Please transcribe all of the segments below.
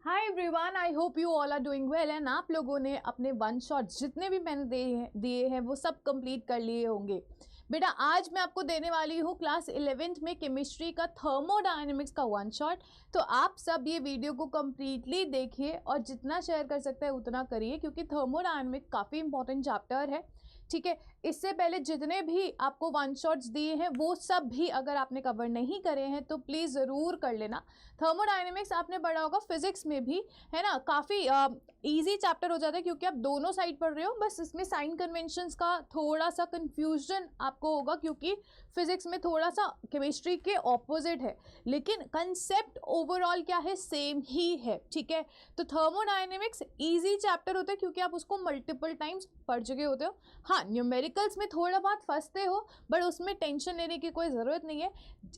Hi everyone, I hope you all are doing well and आप लोगों ने अपने वन शॉट जितने भी मैंने दिए हैं वो सब कंप्लीट कर लिए होंगे। बेटा आज मैं आपको देने वाली हूँ क्लास 11th में केमिस्ट्री का थर्मोडायनेमिक्स का वन शॉट। तो आप सब ये वीडियो को कम्प्लीटली देखिए और जितना शेयर कर सकते हैं उतना करिए, क्योंकि थर्मोडायनेमिक्स काफ़ी इंपॉर्टेंट चैप्टर है। ठीक है, इससे पहले जितने भी आपको वन शॉट्स दिए हैं वो सब भी अगर आपने कवर नहीं करे हैं तो प्लीज़ ज़रूर कर लेना। थर्मोडायनेमिक्स आपने पढ़ा होगा फिजिक्स में भी, है ना। काफ़ी इजी चैप्टर हो जाता है क्योंकि आप दोनों साइड पढ़ रहे हो। बस इसमें साइन कन्वेंशंस का थोड़ा सा कन्फ्यूजन आपको होगा क्योंकि फिजिक्स में थोड़ा सा केमिस्ट्री के ऑपोजिट है, लेकिन कंसेप्ट ओवरऑल क्या है, सेम ही है। ठीक है, तो थर्मोडायनेमिक्स इजी चैप्टर होता है क्योंकि आप उसको मल्टीपल टाइम्स पढ़ चुके होते हो। हाँ, न्यूमेरिकल्स में थोड़ा बहुत फंसते हो बट उसमें टेंशन लेने की कोई ज़रूरत नहीं है।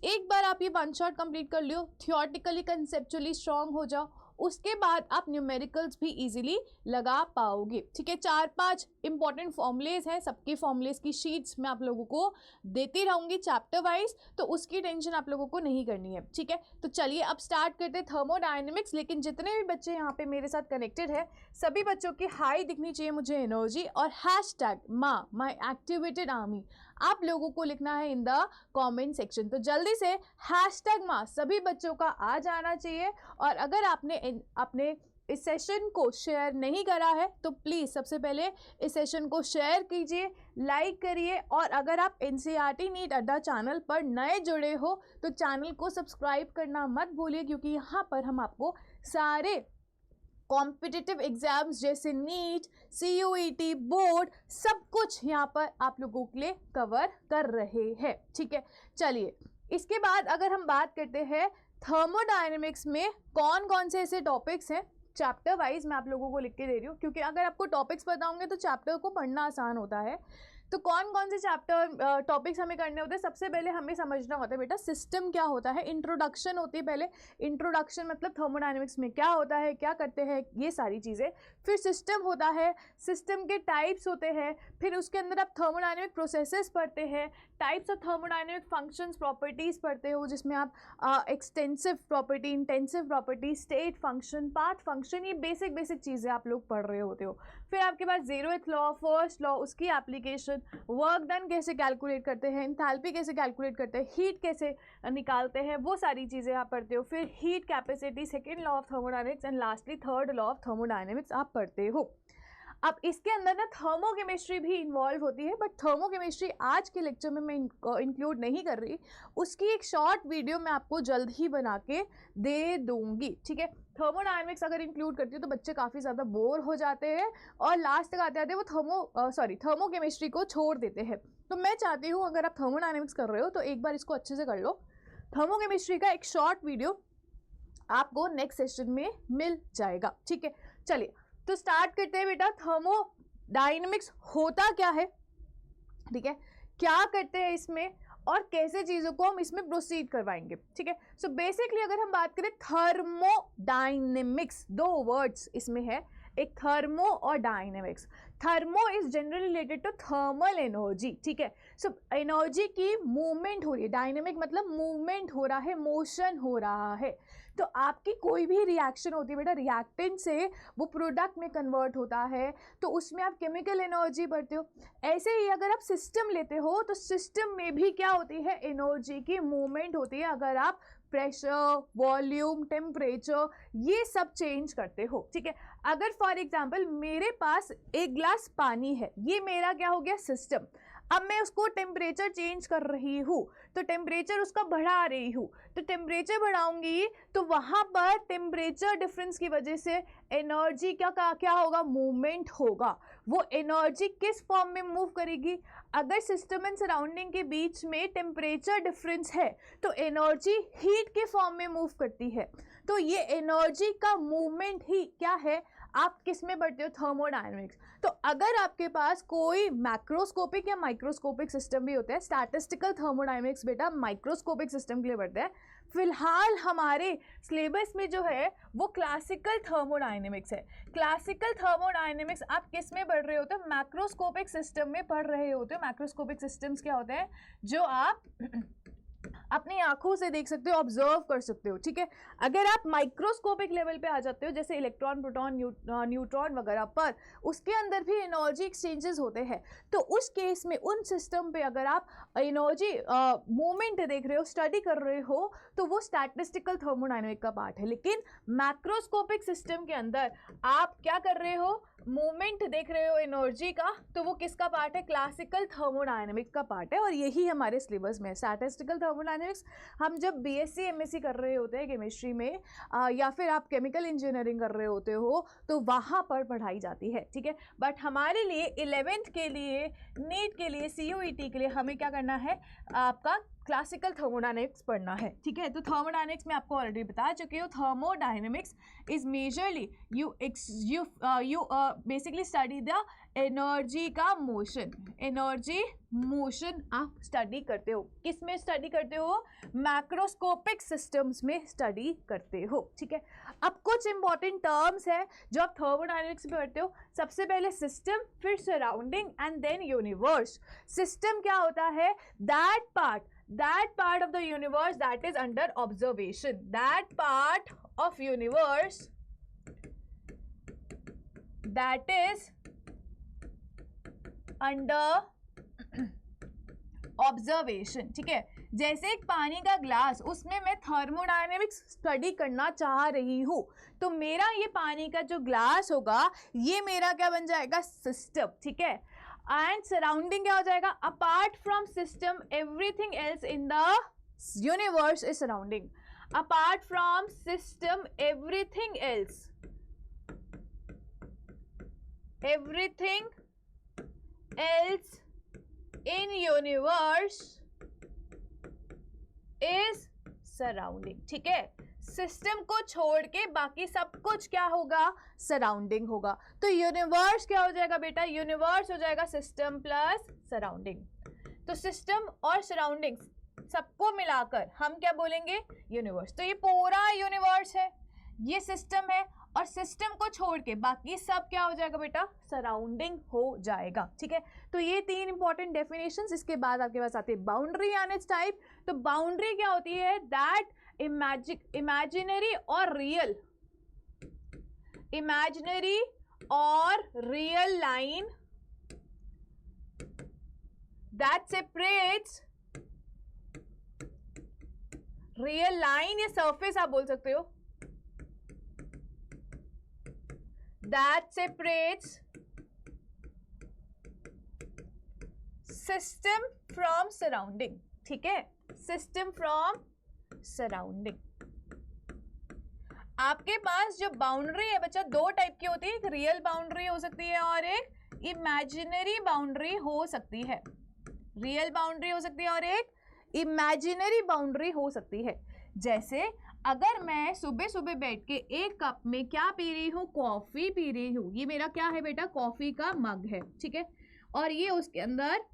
एक बार आप ये वन शॉट कंप्लीट कर लियो, थियोरेटिकली कंसेप्चुअली स्ट्रांग हो जाओ, उसके बाद आप न्यूमेरिकल्स भी इजीली लगा पाओगे। ठीक है, 4-5 इंपॉर्टेंट फॉर्मूलेज हैं, सबके फॉर्मूलेज की शीट्स मैं आप लोगों को देती रहूँगी चैप्टर वाइज, तो उसकी टेंशन आप लोगों को नहीं करनी है। ठीक है, तो चलिए अब स्टार्ट करते हैं थर्मोडायनेमिक्स। लेकिन जितने भी बच्चे यहाँ पे मेरे साथ कनेक्टेड है सभी बच्चों की हाई दिखनी चाहिए मुझे एनर्जी, और हैशटैग माई एक्टिवेटेड आर्मी आप लोगों को लिखना है इन द कमेंट सेक्शन। तो जल्दी से हैशटैग माँ सभी बच्चों का आ जाना चाहिए। और अगर आपने अपने इस सेशन को शेयर नहीं करा है तो प्लीज़ सबसे पहले इस सेशन को शेयर कीजिए, लाइक करिए, और अगर आप NCERT नीट अड्डा चैनल पर नए जुड़े हो तो चैनल को सब्सक्राइब करना मत भूलिए, क्योंकि यहाँ पर हम आपको सारे कॉम्पिटिटिव एग्जाम्स जैसे नीट, CUET, बोर्ड सब कुछ यहाँ पर आप लोगों के लिए कवर कर रहे हैं। ठीक है, चलिए इसके बाद अगर हम बात करते हैं थर्मोडायनेमिक्स में कौन कौन से ऐसे टॉपिक्स हैं, चैप्टर वाइज मैं आप लोगों को लिख के दे रही हूँ, क्योंकि अगर आपको टॉपिक्स पता होंगे तो चैप्टर को पढ़ना आसान होता है। तो कौन कौन से चैप्टर टॉपिक्स हमें करने होते हैं, सबसे पहले हमें समझना होता है बेटा सिस्टम क्या होता है। इंट्रोडक्शन होती है पहले, इंट्रोडक्शन मतलब थर्मोडायनेमिक्स में क्या होता है, क्या करते हैं, ये सारी चीज़ें। फिर सिस्टम होता है, सिस्टम के टाइप्स होते हैं, फिर उसके अंदर आप थर्मोडायनेमिक प्रोसेसेस पढ़ते हैं, types of thermodynamic functions, properties पढ़ते हो, जिसमें आप extensive property, intensive property, state function, path function, ये बेसिक चीज़ें आप लोग पढ़ रहे होते हो। फिर आपके पास ज़ीरोथ लॉ, फर्स्ट लॉ, उसकी एप्लीकेशन, वर्क डन कैसे कैलकुलेट करते हैं, एंथैल्पी कैसे कैलकुलेट करते हैं, हीट कैसे निकालते हैं, वो सारी चीज़ें आप पढ़ते हो। फिर heat capacity, second law of thermodynamics, and lastly third law of thermodynamics आप पढ़ते हो। अब इसके अंदर ना थर्मोकेमिस्ट्री भी इन्वॉल्व होती है, बट थर्मोकेमिस्ट्री आज के लेक्चर में मैं इंक्लूड नहीं कर रही, उसकी एक शॉर्ट वीडियो मैं आपको जल्द ही बना के दे दूंगी। ठीक है, थर्मोडायनेमिक्स अगर इंक्लूड करती हूँ तो बच्चे काफ़ी ज़्यादा बोर हो जाते हैं और लास्ट तक आते आते वो थर्मोकेमिस्ट्री को छोड़ देते हैं। तो मैं चाहती हूँ अगर आप थर्मोडायनेमिक्स कर रहे हो तो एक बार इसको अच्छे से कर लो। थर्मोकेमिस्ट्री का एक शॉर्ट वीडियो आपको नेक्स्ट सेशन में मिल जाएगा। ठीक है, चलिए तो स्टार्ट करते हैं बेटा। थर्मोडायनेमिक्स होता क्या है, ठीक है, क्या करते हैं इसमें और कैसे चीज़ों को हम इसमें प्रोसीड करवाएंगे। ठीक है, सो बेसिकली अगर हम बात करें थर्मोडायनेमिक्स, दो वर्ड्स इसमें है, एक थर्मो और dynamics. Thermo is generally related to thermal energy. ठीक है, सो एनर्जी की मूवमेंट हो रही है, डायनेमिक मतलब मूवमेंट हो रहा है, मोशन हो रहा है। तो आपकी कोई भी रिएक्शन होती है बेटा, रिएक्टेंट से वो प्रोडक्ट में कन्वर्ट होता है, तो उसमें आप केमिकल एनर्जी बढ़ते हो। ऐसे ही अगर आप सिस्टम लेते हो तो सिस्टम में भी क्या होती है, एनर्जी की मूवमेंट होती है। अगर आप प्रेशर, वॉल्यूम, टेम्परेचर ये सब चेंज करते हो। ठीक है, अगर फॉर एग्जांपल मेरे पास एक ग्लास पानी है, ये मेरा क्या हो गया, सिस्टम। अब मैं उसको टेम्परेचर चेंज कर रही हूँ तो टेम्परेचर उसका बढ़ा रही हूँ, तो टेम्परेचर बढ़ाऊंगी तो वहाँ पर टेम्परेचर डिफरेंस की वजह से एनर्जी क्या होगा, मूवमेंट होगा। वो एनर्जी किस फॉर्म में मूव करेगी, अगर सिस्टम एंड सराउंडिंग के बीच में टेम्परेचर डिफरेंस है तो एनर्जी हीट के फॉर्म में मूव करती है। तो ये एनर्जी का मूवमेंट ही क्या है, आप किस में पढ़ते हो, थर्मोडायनेमिक्स। तो अगर आपके पास कोई मैक्रोस्कोपिक या माइक्रोस्कोपिक सिस्टम भी होता है, स्टैटिस्टिकल थर्मोडायनेमिक्स बेटा माइक्रोस्कोपिक सिस्टम के लिए पढ़ते हैं। फिलहाल हमारे सिलेबस में जो है वो क्लासिकल थर्मोडायनेमिक्स है। क्लासिकल थर्मोडायनेमिक्स आप किस में पढ़ रहे होते हो, मैक्रोस्कोपिक सिस्टम में पढ़ रहे होते हो। मैक्रोस्कोपिक सिस्टम्स क्या होते हैं, जो आप अपनी आंखों से देख सकते हो, ऑब्जर्व कर सकते हो, ठीक है। अगर आप माइक्रोस्कोपिक लेवल पे आ जाते हो, जैसे इलेक्ट्रॉन, प्रोटॉन, न्यूट्रॉन वगैरह पर, उसके अंदर भी एनर्जी एक्सचेंजेस होते हैं। तो उस केस में उन सिस्टम पे अगर आप एनर्जी मूवमेंट देख रहे हो, स्टडी कर रहे हो, तो वो स्टैटिस्टिकल थर्मोडायनेमिक का पार्ट है। लेकिन मैक्रोस्कोपिक सिस्टम के अंदर आप क्या कर रहे हो, मूवमेंट देख रहे हो एनर्जी का, तो वो किसका पार्ट है, क्लासिकल थर्मोडायनेमिक्स का पार्ट है। और यही हमारे सिलेबस में स्टैटिस्टिकल थर्मोडायनेमिक्स हम जब बीएससी एमएससी कर रहे होते हैं केमिस्ट्री में, या फिर आप केमिकल इंजीनियरिंग कर रहे होते हो, तो वहाँ पर पढ़ाई जाती है, ठीक है। बट हमारे लिए 11th के लिए, नीट के लिए, CUET के लिए हमें क्या करना है, आपका क्लासिकल थर्मोडायनेमिक्स पढ़ना है, ठीक है। तो थर्मोडायनेमिक्स में आपको ऑलरेडी बता चुकी हूँ, thermodynamics is majorly you basically study the energy का मोशन, एनर्जी मोशन आप स्टडी करते हो। किस में स्टडी करते हो, मैक्रोस्कोपिक सिस्टम्स में स्टडी करते हो, ठीक है। अब कुछ इंपॉर्टेंट टर्म्स है जो आप थर्मोडायनेमिक्स में पढ़ते हो। सबसे पहले सिस्टम, फिर surrounding and then universe. System क्या होता है, that part of the universe that is under observation, that part of universe that is under observation, ठीक है। जैसे एक पानी का ग्लास, उसमें मैं थर्मोडायनेमिक्स स्टडी करना चाह रही हूं, तो मेरा ये पानी का जो ग्लास होगा, ये मेरा क्या बन जाएगा, सिस्टम, ठीक है। एंड सराउंडिंग क्या हो जाएगा, apart from system everything else in the universe is surrounding. Apart from system everything else, everything else in universe is surrounding, ठीक है। सिस्टम को छोड़ के बाकी सब कुछ क्या होगा, सराउंडिंग होगा। तो यूनिवर्स क्या हो जाएगा बेटा, यूनिवर्स हो जाएगा सिस्टम प्लस सराउंडिंग। तो सिस्टम और सराउंडिंग सबको मिलाकर हम क्या बोलेंगे, यूनिवर्स। तो ये पूरा यूनिवर्स है, ये सिस्टम है, और सिस्टम को छोड़ के बाकी सब क्या हो जाएगा बेटा, सराउंडिंग हो जाएगा, ठीक है। तो ये तीन इंपॉर्टेंट डेफिनेशंस। इसके बाद आपके पास आती है बाउंड्री एंड इट्स टाइप। तो बाउंड्री क्या होती है, दैट इमेजिनरी और रियल, इमेजिनरी और real line that separates, real line या सरफेस आप बोल सकते हो, that separates system from surrounding, ठीक है, system from surrounding। आपके पास जो बाउंड्री है बच्चा, दो टाइप की होती है, एक रियल बाउंड्री हो सकती है और एक इमेजिनरी बाउंड्री हो सकती है। रियल बाउंड्री हो सकती है और एक इमेजिनरी बाउंड्री हो सकती है। जैसे अगर मैं सुबह सुबह बैठ के एक कप में क्या पी रही हूँ, कॉफी पी रही हूँ, ये मेरा क्या है बेटा, कॉफी का मग है, ठीक है, और ये उसके अंदर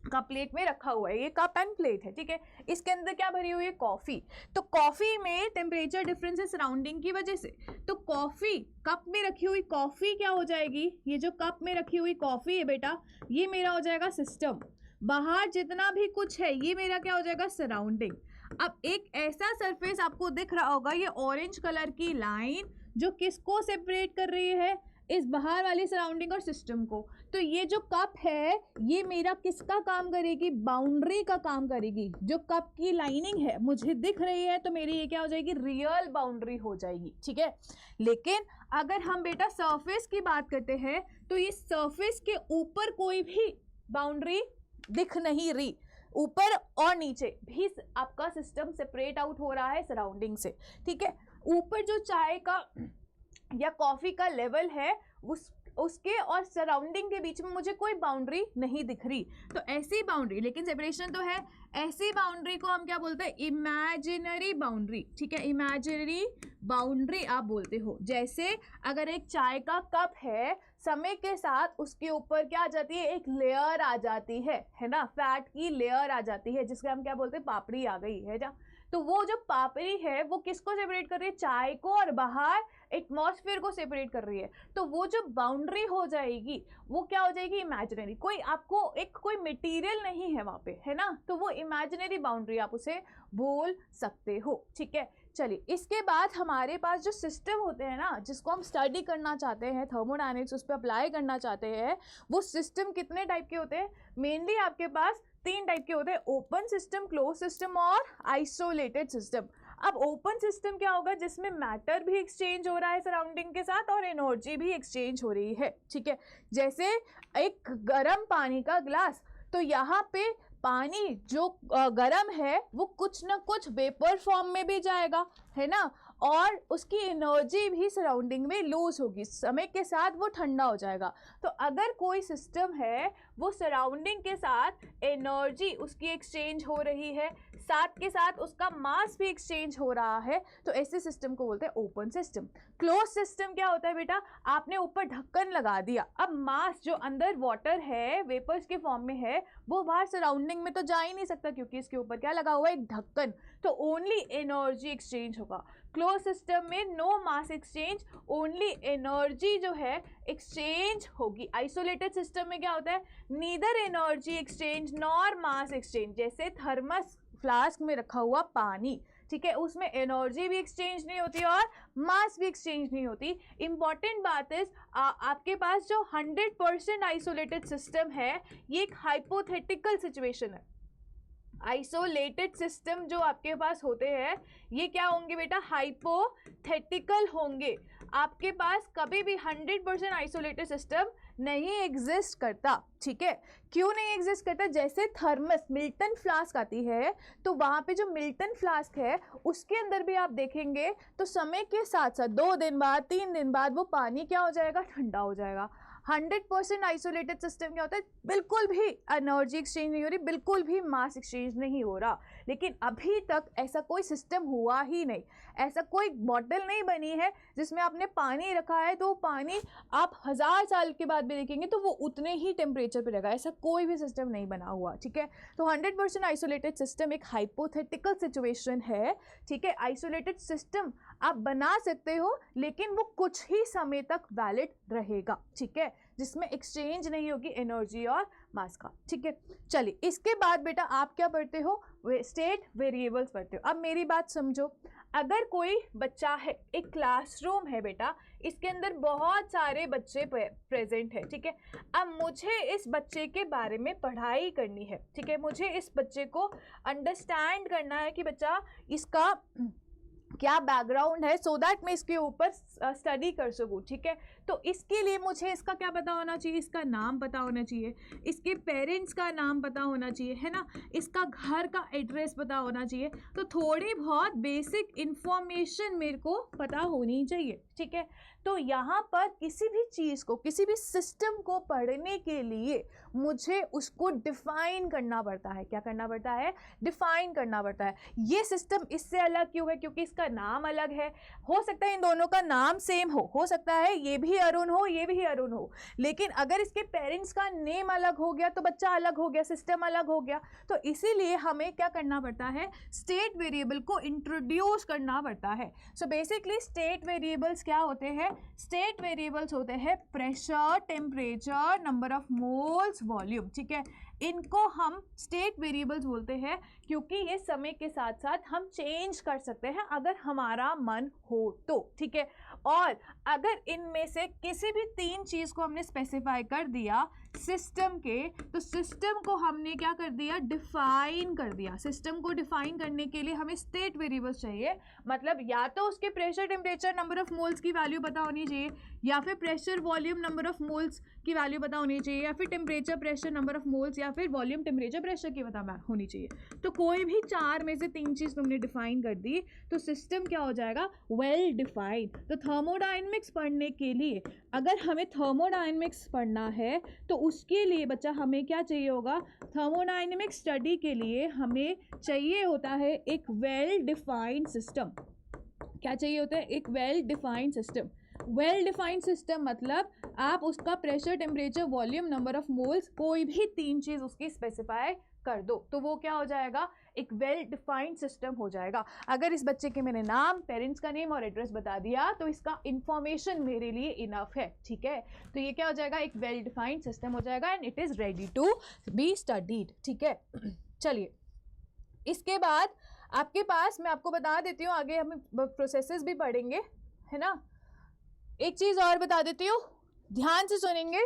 कप प्लेट में रखा हुआ है, ये कप एंड प्लेट है, ठीक है। इसके अंदर क्या भरी हुई है, कॉफी। तो कॉफी में टेम्परेचर डिफरेंस है सराउंडिंग की वजह से, तो कॉफी कप में रखी हुई कॉफी क्या हो जाएगी, ये जो कप में रखी हुई कॉफी है बेटा, ये मेरा हो जाएगा सिस्टम। बाहर जितना भी कुछ है ये मेरा क्या हो जाएगा, सराउंडिंग। अब एक ऐसा सरफेस आपको दिख रहा होगा, ये ऑरेंज कलर की लाइन जो किसको सेपरेट कर रही है, इस बाहर वाली सराउंडिंग और सिस्टम को। तो ये जो कप है ये मेरा किसका काम करेगी, बाउंड्री का काम करेगी। जो कप की लाइनिंग है मुझे दिख रही है, तो मेरी ये क्या हो जाएगी, रियल बाउंड्री हो जाएगी, ठीक है। लेकिन अगर हम बेटा सरफेस की बात करते हैं, तो ये सरफेस के ऊपर कोई भी बाउंड्री दिख नहीं रही, ऊपर और नीचे भी आपका सिस्टम सेपरेट आउट हो रहा है सराउंडिंग से, ठीक है। ऊपर जो चाय का या कॉफी का लेवल है उसके और सराउंडिंग के बीच में मुझे कोई बाउंड्री नहीं दिख रही, तो ऐसी बाउंड्री, लेकिन सेपरेशन तो है, ऐसी बाउंड्री को हम क्या बोलते हैं, इमेजिनरी बाउंड्री, ठीक है, इमेजिनरी बाउंड्री आप बोलते हो। जैसे अगर एक चाय का कप है, समय के साथ उसके ऊपर क्या आ जाती है, एक लेयर आ जाती है ना, फैट की लेयर आ जाती है, जिसके हम क्या बोलते हैं, पापड़ी आ गई है जा। तो वो जो पापड़ी है वो किसको सेपरेट कर रही है, चाय को, और बाहर एटमॉस्फेयर को सेपरेट कर रही है। तो वो जो बाउंड्री हो जाएगी वो क्या हो जाएगी, इमेजिनरी। कोई आपको एक कोई मटेरियल नहीं है वहां पे, है ना, तो वो इमेजिनरी बाउंड्री आप उसे बोल सकते हो। ठीक है, चलिए इसके बाद हमारे पास जो सिस्टम होते हैं ना, जिसको हम स्टडी करना चाहते हैं, थर्मोडायनेमिक्स उस पर अप्लाई करना चाहते हैं, वो सिस्टम कितने टाइप के होते हैं, मेनली आपके पास 3 टाइप के होते हैं, ओपन सिस्टम, क्लोज सिस्टम और आइसोलेटेड सिस्टम। अब ओपन सिस्टम क्या होगा, जिसमें मैटर भी एक्सचेंज हो रहा है सराउंडिंग के साथ और एनर्जी भी एक्सचेंज हो रही है। ठीक है, जैसे एक गर्म पानी का ग्लास, तो यहाँ पे पानी जो गर्म है वो कुछ ना कुछ वेपर फॉर्म में भी जाएगा, है ना, और उसकी एनर्जी भी सराउंडिंग में लूज होगी, समय के साथ वो ठंडा हो जाएगा। तो अगर कोई सिस्टम है वो सराउंडिंग के साथ एनर्जी उसकी एक्सचेंज हो रही है, साथ के साथ उसका मास भी एक्सचेंज हो रहा है, तो ऐसे सिस्टम को बोलते हैं ओपन सिस्टम। क्लोज सिस्टम क्या होता है बेटा, आपने ऊपर ढक्कन लगा दिया, अब मास जो अंदर वाटर है वेपर्स के फॉर्म में है वो बाहर सराउंडिंग में तो जा ही नहीं सकता, क्योंकि इसके ऊपर क्या लगा हुआ है, एक ढक्कन, तो ओनली एनर्जी एक्सचेंज होगा। क्लोज सिस्टम में नो मास एक्सचेंज, ओनली एनर्जी जो है एक्सचेंज होगी। आइसोलेटेड सिस्टम में क्या होता है, नीदर एनर्जी एक्सचेंज नॉर मास एक्सचेंज, जैसे थर्मस फ्लास्क में रखा हुआ पानी, ठीक है, उसमें एनर्जी भी एक्सचेंज नहीं होती और मास भी एक्सचेंज नहीं होती। इंपॉर्टेंट बात इज आपके पास जो 100% आइसोलेटेड सिस्टम है ये एक हाइपोथेटिकल सिचुएशन है। आइसोलेटेड सिस्टम जो आपके पास होते हैं ये क्या होंगे बेटा, हाइपोथेटिकल होंगे। आपके पास कभी भी 100% आइसोलेटेड सिस्टम नहीं एग्जिस्ट करता। ठीक है, क्यों नहीं एग्जिस्ट करता, जैसे थर्मस मिल्टन फ्लास्क आती है, तो वहाँ पे जो मिल्टन फ्लास्क है उसके अंदर भी आप देखेंगे तो समय के साथ साथ 2 दिन बाद 3 दिन बाद वो पानी क्या हो जाएगा, ठंडा हो जाएगा। 100% आइसोलेटेड सिस्टम क्या होता है, बिल्कुल भी एनर्जी एक्सचेंज नहीं हो रही, बिल्कुल भी मास एक्सचेंज नहीं हो रहा। लेकिन अभी तक ऐसा कोई सिस्टम हुआ ही नहीं, ऐसा कोई बॉटल नहीं बनी है जिसमें आपने पानी रखा है तो पानी आप 1000 साल के बाद भी देखेंगे तो वो उतने ही टेम्परेचर पे रहेगा, ऐसा कोई भी सिस्टम नहीं बना हुआ। ठीक है, तो 100% आइसोलेटेड सिस्टम एक हाइपोथेटिकल सिचुएशन है। ठीक है, आइसोलेटेड सिस्टम आप बना सकते हो लेकिन वो कुछ ही समय तक वैलिड रहेगा। ठीक है, जिसमें एक्सचेंज नहीं होगी एनर्जी और मास का। ठीक है, चलिए इसके बाद बेटा आप क्या पढ़ते हो, स्टेट वेरिएबल्स पढ़ते हो। अब मेरी बात समझो, अगर कोई बच्चा है, एक क्लासरूम है बेटा, इसके अंदर बहुत सारे बच्चे प्रेजेंट है। ठीक है, अब मुझे इस बच्चे के बारे में पढ़ाई करनी है। ठीक है, मुझे इस बच्चे को अंडरस्टैंड करना है कि बच्चा इसका क्या बैकग्राउंड है, सो दैट मैं इसके ऊपर स्टडी कर सकूँ। ठीक है, तो इसके लिए मुझे इसका क्या पता होना चाहिए, इसका नाम पता होना चाहिए, इसके पेरेंट्स का नाम पता होना चाहिए, है ना, इसका घर का एड्रेस पता होना चाहिए। तो थोड़ी बहुत बेसिक इंफॉर्मेशन मेरे को पता होनी चाहिए। ठीक है, तो यहाँ पर किसी भी चीज़ को, किसी भी सिस्टम को पढ़ने के लिए मुझे उसको डिफाइन करना पड़ता है। क्या करना पड़ता है, डिफाइन करना पड़ता है। ये सिस्टम इससे अलग क्यों है, क्योंकि इसका नाम अलग है। हो सकता है इन दोनों का नाम सेम हो सकता है ये भी अरुण हो ये भी अरुण हो, लेकिन अगर इसके पेरेंट्स का नेम अलग हो गया तो बच्चा अलग हो गया, सिस्टम अलग हो गया। तो इसीलिए हमें क्या करना पड़ता है, स्टेट वेरिएबल को इंट्रोड्यूस करना पड़ता है। सो बेसिकली स्टेट वेरिएबल्स क्या होते हैं, स्टेट वेरिएबल्स होते हैं pressure, temperature, number of moles, volume. ठीक है, इनको हम स्टेट वेरिएबल्स बोलते हैं क्योंकि ये समय के साथ साथ हम चेंज कर सकते हैं अगर हमारा मन हो तो। ठीक है, और अगर इनमें से किसी भी 3 चीज़ को हमने स्पेसिफाई कर दिया सिस्टम के, तो सिस्टम को हमने क्या कर दिया, डिफाइन कर दिया। सिस्टम को डिफाइन करने के लिए हमें स्टेट वेरिएबल्स चाहिए, मतलब या तो उसके pressure, temperature, number of moles की वैल्यू पता होनी चाहिए, या फिर pressure, volume, number of moles की वैल्यू पता होनी चाहिए, या फिर temperature, pressure, number of moles, या फिर वॉल्यूम, टेम्परेचर, प्रेशर की पता होनी चाहिए। तो कोई भी 4 में से 3 चीज़ तुमने डिफाइन कर दी तो सिस्टम क्या हो जाएगा, वेल डिफाइंड। तो थर्मोडायनेमिक्स पढ़ने के लिए, अगर हमें थर्मोडायनेमिक्स पढ़ना है तो उसके लिए बच्चा हमें क्या चाहिए होगा, थर्मोडायनेमिक्स स्टडी के लिए हमें चाहिए होता है एक वेल डिफाइंड सिस्टम। क्या चाहिए होता है, एक well defined system. Well defined system मतलब आप उसका pressure, temperature, volume, number of moles, कोई भी 3 चीज़ उसकी स्पेसिफाई कर दो, तो वो क्या हो जाएगा, एक वेल डिफाइंड सिस्टम हो जाएगा। अगर इस बच्चे के मैंने नाम, पेरेंट्स का नेम और एड्रेस बता दिया तो इसका इंफॉर्मेशन मेरे लिए इनफ है, ठीक है। तो ये क्या हो जाएगा, एक वेल डिफाइंड सिस्टम हो जाएगा and it is ready to be studied, ठीक है। चलिए, इसके बाद आपके पास, मैं आपको बता देती हूँ, आगे हम प्रोसेसेस भी पढ़ेंगे, है ना। एक चीज़ और बता देती हूँ, ध्यान से सुनेंगे,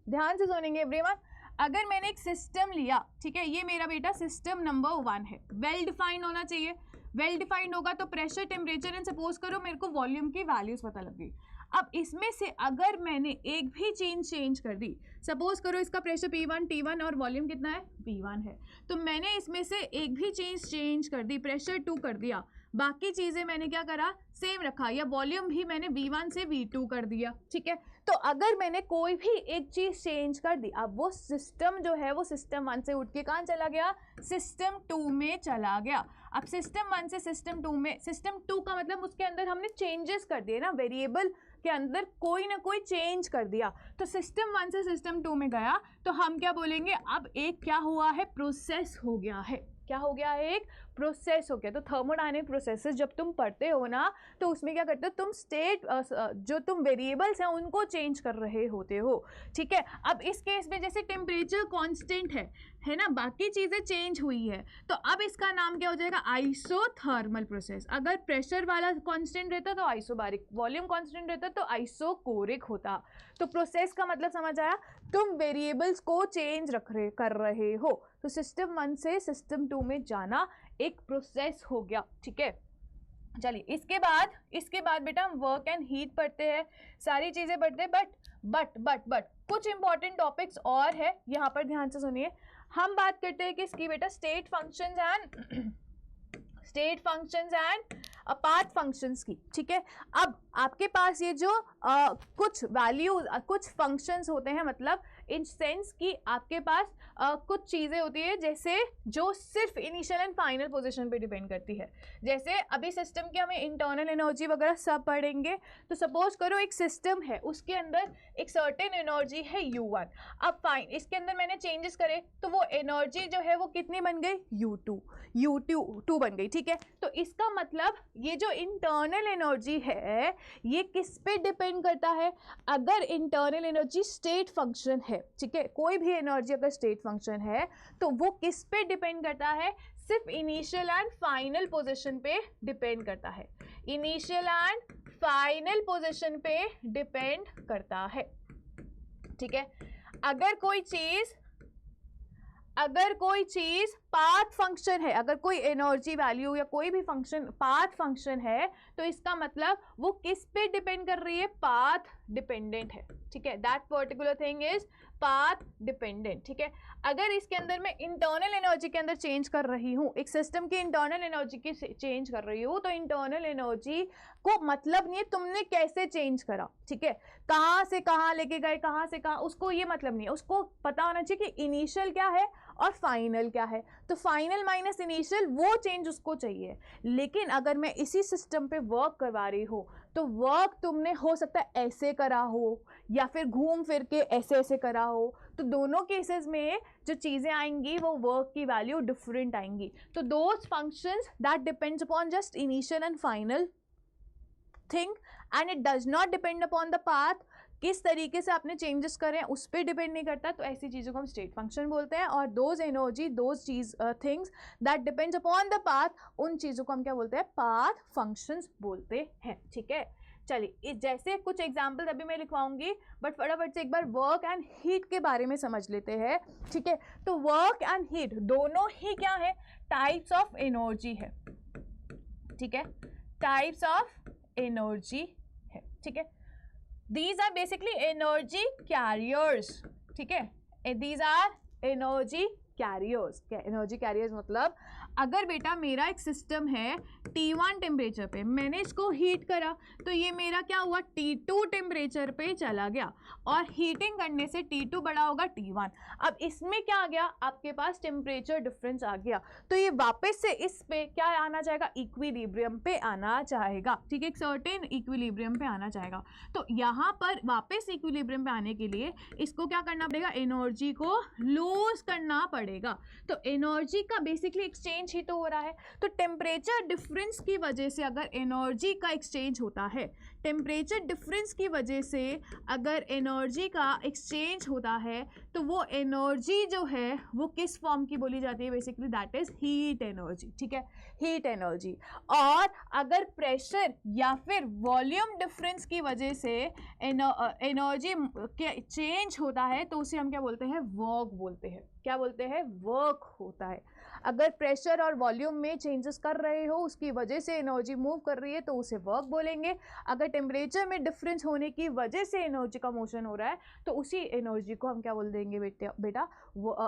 ध्यान से सुनेंगे एवरीवन। अगर मैंने एक सिस्टम लिया, ठीक है, ये मेरा बेटा सिस्टम नंबर 1 है, वेल डिफाइंड होना चाहिए। वेल डिफाइंड होगा तो प्रेशर, टेम्परेचर एंड सपोज करो मेरे को वॉल्यूम की वैल्यूज पता लग गई। अब इसमें से अगर मैंने एक भी चेंज कर दी, सपोज करो इसका प्रेशर P1 T1 और वॉल्यूम कितना है P1 है, तो मैंने इसमें से एक भी चेंज कर दी, प्रेशर 2 कर दिया, बाकी चीज़ें मैंने क्या करा, सेम रखा, या वॉल्यूम भी मैंने V1 से V2 कर दिया, ठीक है। तो अगर मैंने कोई भी एक चीज़ चेंज कर दी, अब वो सिस्टम जो है वो सिस्टम 1 से उठ के कहाँ चला गया, सिस्टम 2 में चला गया। अब सिस्टम 1 से सिस्टम 2 में, सिस्टम 2 का मतलब उसके अंदर हमने चेंजेस कर दिए ना, वेरिएबल के अंदर कोई ना कोई चेंज कर दिया, तो सिस्टम 1 से सिस्टम 2 में गया, तो हम क्या बोलेंगे, अब एक क्या हुआ है, प्रोसेस हो गया है। क्या हो गया है, एक प्रोसेस हो गया। तो थर्मोडायनेमिक प्रोसेसेस जब तुम पढ़ते हो ना, तो उसमें क्या करते हो तुम, स्टेट जो तुम वेरिएबल्स हैं उनको चेंज कर रहे होते हो, ठीक है। अब इस केस में जैसे टेम्परेचर कांस्टेंट है ना, बाकी चीज़ें चेंज हुई है, तो अब इसका नाम क्या हो जाएगा, आइसोथर्मल प्रोसेस। अगर प्रेशर वाला कांस्टेंट रहता तो आइसोबारिक, वॉल्यूम कांस्टेंट रहता तो आइसोकोरिक होता। तो प्रोसेस का मतलब समझ आया, तुम वेरिएबल्स को चेंज कर रहे हो, तो सिस्टम 1 से सिस्टम 2 में जाना एक प्रोसेस हो गया, ठीक है। चलिए, इसके बाद बेटा हम वर्क एंड हीट पढ़ते हैं, सारी चीज़ें पढ़ते हैं, बट कुछ इंपॉर्टेंट टॉपिक्स और है, यहाँ पर ध्यान से सुनिए। हम बात करते हैं किसकी बेटा, state functions and path functions की, ठीक है। अब आपके पास ये जो कुछ वैल्यूज, कुछ फंक्शंस होते हैं, मतलब इन सेंस कि आपके पास कुछ चीज़ें होती है जैसे जो सिर्फ इनिशियल एंड फाइनल पोजीशन पे डिपेंड करती है। जैसे अभी सिस्टम की हमें इंटरनल एनर्जी वगैरह सब पढ़ेंगे, तो सपोज करो एक सिस्टम है, उसके अंदर एक सर्टेन एनर्जी है U1। अब फाइन, इसके अंदर मैंने चेंजेस करे तो वो एनर्जी जो है वो कितनी बन गई, U2 बन गई, ठीक है। तो इसका मतलब ये जो इंटरनल एनर्जी है ये किस पे डिपेंड करता है, अगर इंटरनल एनर्जी स्टेट फंक्शन है, ठीक है, कोई भी एनर्जी अगर स्टेट फंक्शन है तो वो किस पे डिपेंड करता है, सिर्फ इनिशियल एंड फाइनल पोजीशन पे डिपेंड करता है, इनिशियल एंड फाइनल पोजीशन पे डिपेंड करता है, ठीक है। अगर कोई चीज पाथ फंक्शन है, अगर कोई एनर्जी वैल्यू या कोई भी फंक्शन पाथ फंक्शन है, तो इसका मतलब वो किस पे डिपेंड कर रही है, पाथ डिपेंडेंट है, ठीक है। That particular thing is path dependent, ठीक है। अगर इसके अंदर मैं इंटरनल एनर्जी के अंदर चेंज कर रही हूँ, एक सिस्टम की इंटरनल एनर्जी की चेंज कर रही हूँ, तो इंटरनल एनर्जी को मतलब नहीं है तुमने कैसे चेंज करा, ठीक है, कहाँ से कहाँ लेके गए, कहाँ से कहाँ, उसको ये मतलब नहीं है, उसको पता होना चाहिए कि इनिशियल क्या है और फाइनल क्या है, तो फाइनल माइनस इनिशियल वो चेंज उसको चाहिए। लेकिन अगर मैं इसी सिस्टम पे वर्क करवा रही हूँ, तो वर्क तुमने हो सकता है ऐसे करा हो या फिर घूम फिर के ऐसे करा हो, तो दोनों केसेस में जो चीज़ें आएंगी वो वर्क की वैल्यू डिफरेंट आएंगी। तो those functions that depends upon just initial and final thing and it does not depend upon the path, किस तरीके से आपने चेंजेस करें उस पर डिपेंड नहीं करता, तो ऐसी चीज़ों को हम स्टेट फंक्शन बोलते हैं। और those energy, those things that depends upon the path, उन चीज़ों को हम क्या बोलते हैं, पाथ फंक्शंस बोलते हैं, ठीक है। चलिए, जैसे कुछ एग्जाम्पल्स अभी मैं लिखवाऊंगी, बट फटाफट से एक बार वर्क एंड हीट के बारे में समझ लेते हैं, ठीक है। तो वर्क एंड हीट दोनों ही क्या है, टाइप्स ऑफ एनर्जी है, ठीक है, टाइप्स ऑफ एनर्जी है, ठीक है। These are basically energy carriers, ठीक है, these are energy carriers। क्या energy carriers मतलब, अगर बेटा मेरा एक सिस्टम है T1 टेम्परेचर पे, मैंने इसको हीट करा तो ये मेरा क्या हुआ, T2 टेम्परेचर पे चला गया और हीटिंग करने से T2 बड़ा होगा T1। अब इसमें क्या आ गया, आपके पास टेम्परेचर डिफरेंस आ गया, तो ये वापस से इस पे क्या आना चाहेगा, इक्विलिब्रियम पे आना चाहेगा, ठीक है, एक सर्टेन इक्विलिब्रियम पे आना चाहेगा। तो यहाँ पर वापस इक्विलिब्रियम पे आने के लिए इसको क्या करना पड़ेगा, एनर्जी को लूज करना पड़ेगा। तो एनर्जी का बेसिकली एक्सचेंज ही तो हो रहा है। तो टेम्परेचर डिफरेंस की वजह से अगर एनर्जी का एक्सचेंज होता है, टेम्परेचर डिफरेंस की वजह से अगर एनर्जी का एक्सचेंज होता है, तो वो एनर्जी जो है वो किस फॉर्म की बोली जाती है, basically that is heat energy, ठीक है, हीट एनर्जी। और अगर प्रेशर या फिर वॉल्यूम डिफरेंस की वजह से एनर्जी के चेंज होता है तो उसे हम क्या बोलते हैं, वर्क बोलते हैं। क्या बोलते हैं, वर्क होता है। अगर प्रेशर और वॉल्यूम में चेंजेस कर रहे हो, उसकी वजह से एनर्जी मूव कर रही है तो उसे वर्क बोलेंगे। अगर टेम्परेचर में डिफरेंस होने की वजह से एनर्जी का मोशन हो रहा है तो उसी एनर्जी को हम क्या बोल देंगे बेटा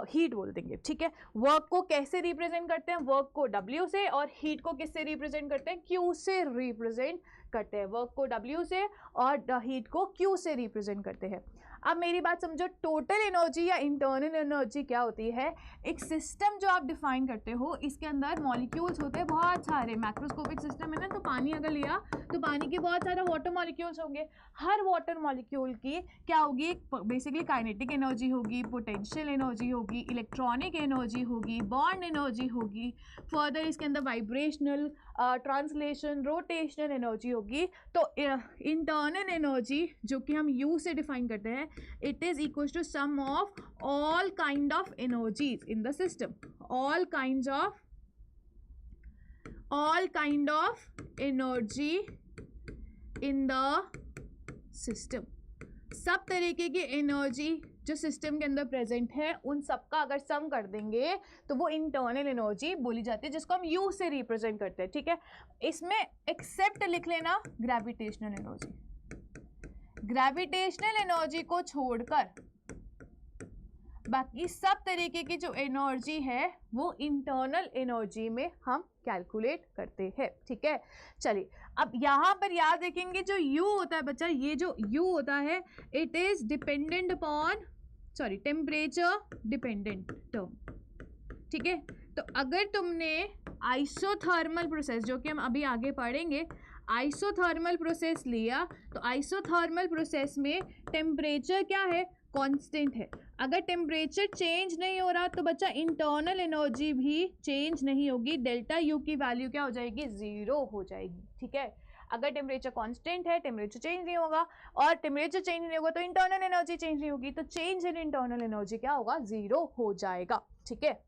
हीट बोल देंगे, ठीक है। वर्क को कैसे रिप्रेजेंट करते हैं, वर्क को W से, और हीट को किससे रिप्रेजेंट करते हैं, Q से रिप्रेजेंट करते हैं। वर्क को W से और हीट को Q से रिप्रेजेंट करते हैं। अब मेरी बात समझो, टोटल एनर्जी या इंटरनल एनर्जी क्या होती है, एक सिस्टम जो आप डिफाइन करते हो, इसके अंदर मॉलिक्यूल्स होते हैं बहुत सारे, मैक्रोस्कोपिक सिस्टम है ना, तो पानी अगर लिया तो पानी के बहुत सारे वाटर मॉलिक्यूल्स होंगे। हर वाटर मॉलिक्यूल की क्या होगी, बेसिकली काइनेटिक एनर्जी होगी, पोटेंशियल एनर्जी होगी, इलेक्ट्रॉनिक एनर्जी होगी, बॉन्ड एनर्जी होगी, फर्दर इसके अंदर वाइब्रेशनल, ट्रांसलेशन, रोटेशनल एनर्जी होगी। तो इंटरनल एनर्जी जो कि हम U से डिफाइन करते हैं, it is equals to sum of all kind of energies in the system, all kind of energy in the system। सब तरीके की एनर्जी जो सिस्टम के अंदर प्रेजेंट है उन सबका अगर सम कर देंगे तो वो इंटरनल एनर्जी बोली जाती है, जिसको हम U से रिप्रेजेंट करते हैं, ठीक है। इसमें एक्सेप्ट लिख लेना ग्रेविटेशनल एनर्जी। ग्रेविटेशनल एनर्जी को छोड़कर बाकी सब तरीके की जो एनर्जी है वो इंटरनल एनर्जी में हम कैलकुलेट करते हैं, ठीक है। चलिए अब यहाँ पर याद रखेंगे, जो U होता है बच्चा, ये जो U होता है it is dependent upon temperature dependent term, ठीक है। तो अगर तुमने आइसोथर्मल प्रोसेस, जो कि हम अभी आगे पढ़ेंगे, आइसोथर्मल प्रोसेस लिया तो आइसोथर्मल प्रोसेस में टेम्परेचर क्या है, कांस्टेंट है। अगर टेम्परेचर चेंज नहीं हो रहा तो बच्चा इंटरनल एनर्जी भी चेंज नहीं होगी, डेल्टा U की वैल्यू क्या हो जाएगी, 0 हो जाएगी, ठीक है। अगर टेम्परेचर कांस्टेंट है, टेम्परेचर चेंज नहीं होगा, और टेम्परेचर चेंज नहीं होगा तो इंटरनल एनर्जी चेंज नहीं होगी, तो चेंज इन इंटरनल एनर्जी क्या होगा, 0 हो जाएगा, ठीक है।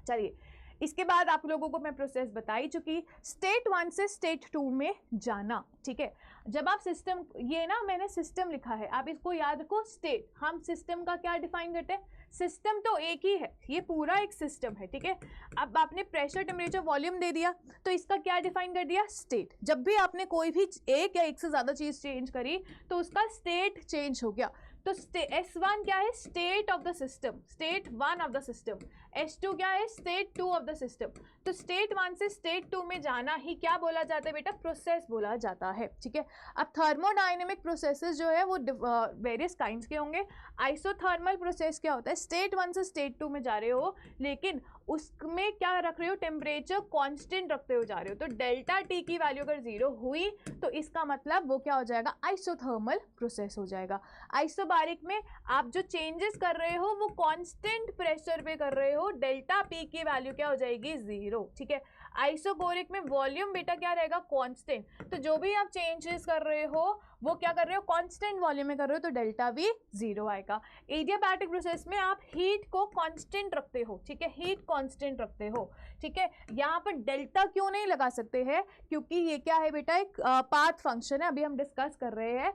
चलिए इसके बाद आप लोगों को मैं प्रोसेस बता ही चुकी, स्टेट 1 से स्टेट 2 में जाना, ठीक है। जब आप सिस्टम, ये ना मैंने सिस्टम लिखा है, आप इसको याद रखो, स्टेट, हम सिस्टम का क्या डिफाइन करते हैं, सिस्टम तो एक ही है, ये पूरा एक सिस्टम है, ठीक है। अब आपने प्रेशर, टेम्परेचर, वॉल्यूम दे दिया तो इसका क्या डिफाइन कर दिया, स्टेट। जब भी आपने कोई भी एक या एक से ज़्यादा चीज़ चेंज करी तो उसका स्टेट चेंज हो गया। तो S1 क्या है, state of the system, state 1 of the system. S2 क्या है, स्टेट 2 ऑफ द सिस्टम। तो स्टेट 1 से स्टेट 2 में जाना ही क्या बोला जाता है बेटा, प्रोसेस बोला जाता है, ठीक है। अब थर्मोडायनेमिक प्रोसेसेस जो है वो वेरियस काइंड्स के होंगे। आइसोथर्मल प्रोसेस क्या होता है, स्टेट 1 से स्टेट 2 में जा रहे हो लेकिन उसमें क्या रख रहे हो, टेम्परेचर कांस्टेंट रखते हुए जा रहे हो, तो डेल्टा T की वैल्यू अगर 0 हुई तो इसका मतलब वो क्या हो जाएगा, आइसोथर्मल प्रोसेस हो जाएगा। आइसोबारिक में आप जो चेंजेस कर रहे हो वो कांस्टेंट प्रेशर पे कर रहे हो, डेल्टा P की वैल्यू क्या हो जाएगी, 0, ठीक है। आइसोबोरिक में वॉल्यूम बेटा क्या रहेगा, कांस्टेंट, तो जो भी आप चेंजेस कर रहे हो वो क्या कर रहे हो, कांस्टेंट वॉल्यूम में कर रहे हो, तो डेल्टा V 0 आएगा। एडियाबैटिक प्रोसेस में आप हीट को कांस्टेंट रखते हो, ठीक है, हीट कांस्टेंट रखते हो, ठीक है। यहाँ पर डेल्टा क्यों नहीं लगा सकते हैं, क्योंकि ये क्या है बेटा, एक पाथ फंक्शन है, अभी हम डिस्कस कर रहे हैं।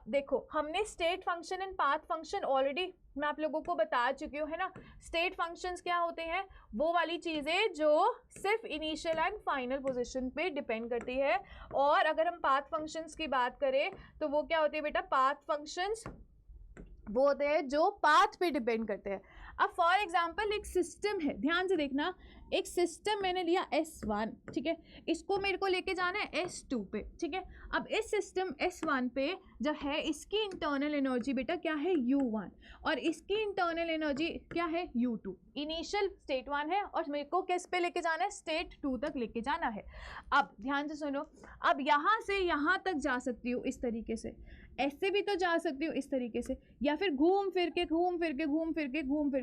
देखो हमने state function and path function already मैं आप लोगों को बता चुकी हूँ, है ना। स्टेट फंक्शंस क्या होते हैं, वो वाली चीज़ें जो सिर्फ इनिशियल एंड फाइनल पोजीशन पे डिपेंड करती है, और अगर हम पाथ फंक्शंस की बात करें तो वो क्या होती है बेटा, पाथ फंक्शंस वो होते हैं जो पाथ पे डिपेंड करते हैं। अब फॉर एग्जांपल एक सिस्टम है, ध्यान से देखना, एक सिस्टम मैंने लिया S1, ठीक है, इसको मेरे को लेके जाना है S2 पे, ठीक है। अब इस सिस्टम S1 पे जो है इसकी इंटरनल एनर्जी बेटा क्या है U1 और इसकी इंटरनल एनर्जी क्या है U2। इनिशियल स्टेट 1 है और मेरे को किस पे लेके जाना है, स्टेट 2 तक लेके जाना है। अब ध्यान से सुनो, अब यहाँ से यहाँ तक जा सकती हूँ इस तरीके से, ऐसे भी तो जा सकती हूँ इस तरीके से, या फिर घूम फिर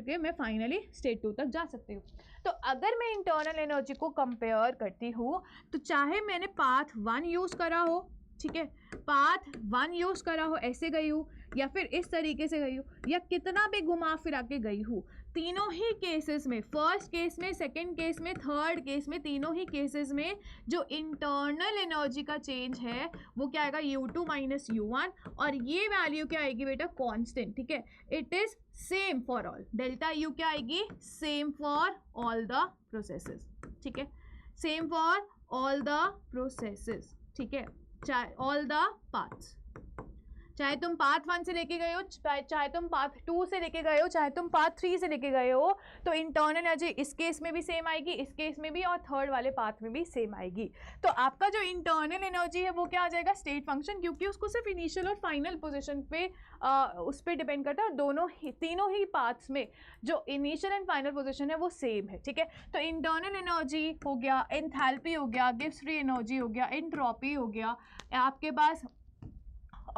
के मैं फाइनली स्टेट 2 तक जा सकती हूँ। तो अगर मैं इंटरनल एनर्जी को कंपेयर करती हूँ तो चाहे मैंने पाथ 1 यूज़ करा हो, ठीक है, पाथ 1 यूज़ करा हो, ऐसे गई हूँ या फिर इस तरीके से गई हूँ या कितना भी घुमा फिरा के गई हूँ, तीनों ही केसेस में, फर्स्ट केस में, सेकंड केस में, थर्ड केस में, तीनों ही केसेस में जो इंटरनल एनर्जी का चेंज है वो क्या आएगा, U2 माइनस U1 और ये वैल्यू क्या आएगी बेटा, कांस्टेंट, ठीक है। It is same for all, delta U क्या आएगी, same for all the processes, ठीक है, same for all the processes, ठीक है, चाहे ऑल द पाथ्स, चाहे तुम पाथ 1 से लेके गए हो, चाहे तुम पाथ 2 से लेके गए हो, चाहे तुम पाथ 3 से लेके गए हो, तो इंटरनल एनर्जी इस केस में भी सेम आएगी, इस केस में भी और थर्ड वाले पाथ में भी सेम आएगी। तो आपका जो इंटरनल एनर्जी है वो क्या आ जाएगा, स्टेट फंक्शन, क्योंकि उसको सिर्फ इनिशियल और फाइनल पोजीशन पे उस पर डिपेंड करता है और दोनों ही, तीनों ही पाथ्स में जो इनिशियल एंड फाइनल पोजीशन है वो सेम है, ठीक है। तो इंटरनल एनर्जी हो गया, एंथैल्पी हो गया, गिव्स फ्री एनर्जी हो गया, एंट्रोपी हो गया, आपके पास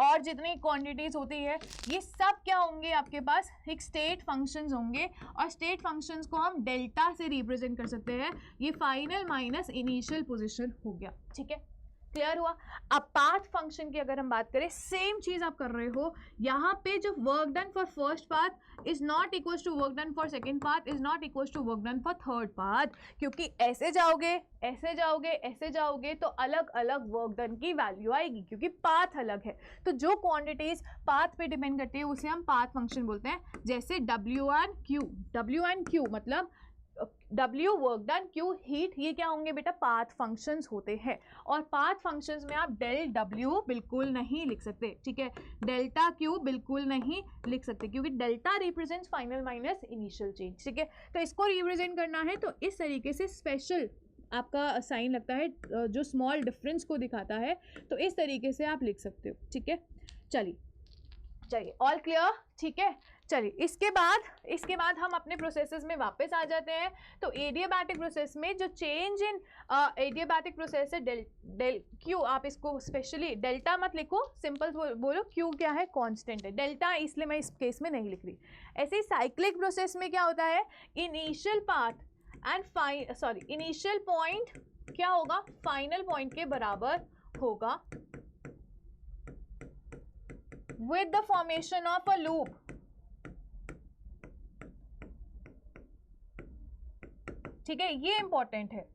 और जितनी क्वांटिटीज़ होती है ये सब क्या होंगे, आपके पास एक स्टेट फंक्शंस होंगे और स्टेट फंक्शंस को हम डेल्टा से रिप्रेजेंट कर सकते हैं। ये फाइनल माइनस इनिशियल पोजीशन हो गया, ठीक है, क्लियर हुआ। अब पाथ फंक्शन की अगर हम बात करें, सेम चीज आप कर रहे हो, यहाँ पे जो work done for first path is not equal to work done for second path, is not equal to work done for third path, क्योंकि ऐसे जाओगे, ऐसे जाओगे, ऐसे जाओगे तो अलग अलग वर्क डन की वैल्यू आएगी, क्योंकि पाथ अलग है। तो जो क्वांटिटीज पाथ पे डिपेंड करती है उसे हम पाथ फंक्शन बोलते हैं। जैसे W1Q मतलब W work done, Q heat, ये क्या होंगे बेटा, पाथ फंक्शंस होते हैं। और पाथ फंक्शंस में आप डेल W बिल्कुल नहीं लिख सकते, ठीक है, डेल्टा Q बिल्कुल नहीं लिख सकते, क्योंकि delta represents final minus initial change, ठीक है। तो इसको रिप्रेजेंट करना है तो इस तरीके से स्पेशल आपका साइन लगता है जो स्मॉल डिफरेंस को दिखाता है, तो इस तरीके से आप लिख सकते हो, ठीक है। चलिए ऑल क्लियर, ठीक है। चलिए इसके बाद हम अपने प्रोसेसेस में वापस आ जाते हैं। तो एडियाबैटिक प्रोसेस में जो चेंज इन एडियाबैटिक प्रोसेस है डेल क्यू, आप इसको स्पेशली डेल्टा मत लिखो, सिंपल बोलो क्यू क्या है, कांस्टेंट है, डेल्टा इसलिए मैं इस केस में नहीं लिख रही। ऐसे ही साइक्लिक प्रोसेस में क्या होता है, initial path and initial point क्या होगा, फाइनल पॉइंट के बराबर होगा with the formation of a loop, ठीक है, ये इंपॉर्टेंट है,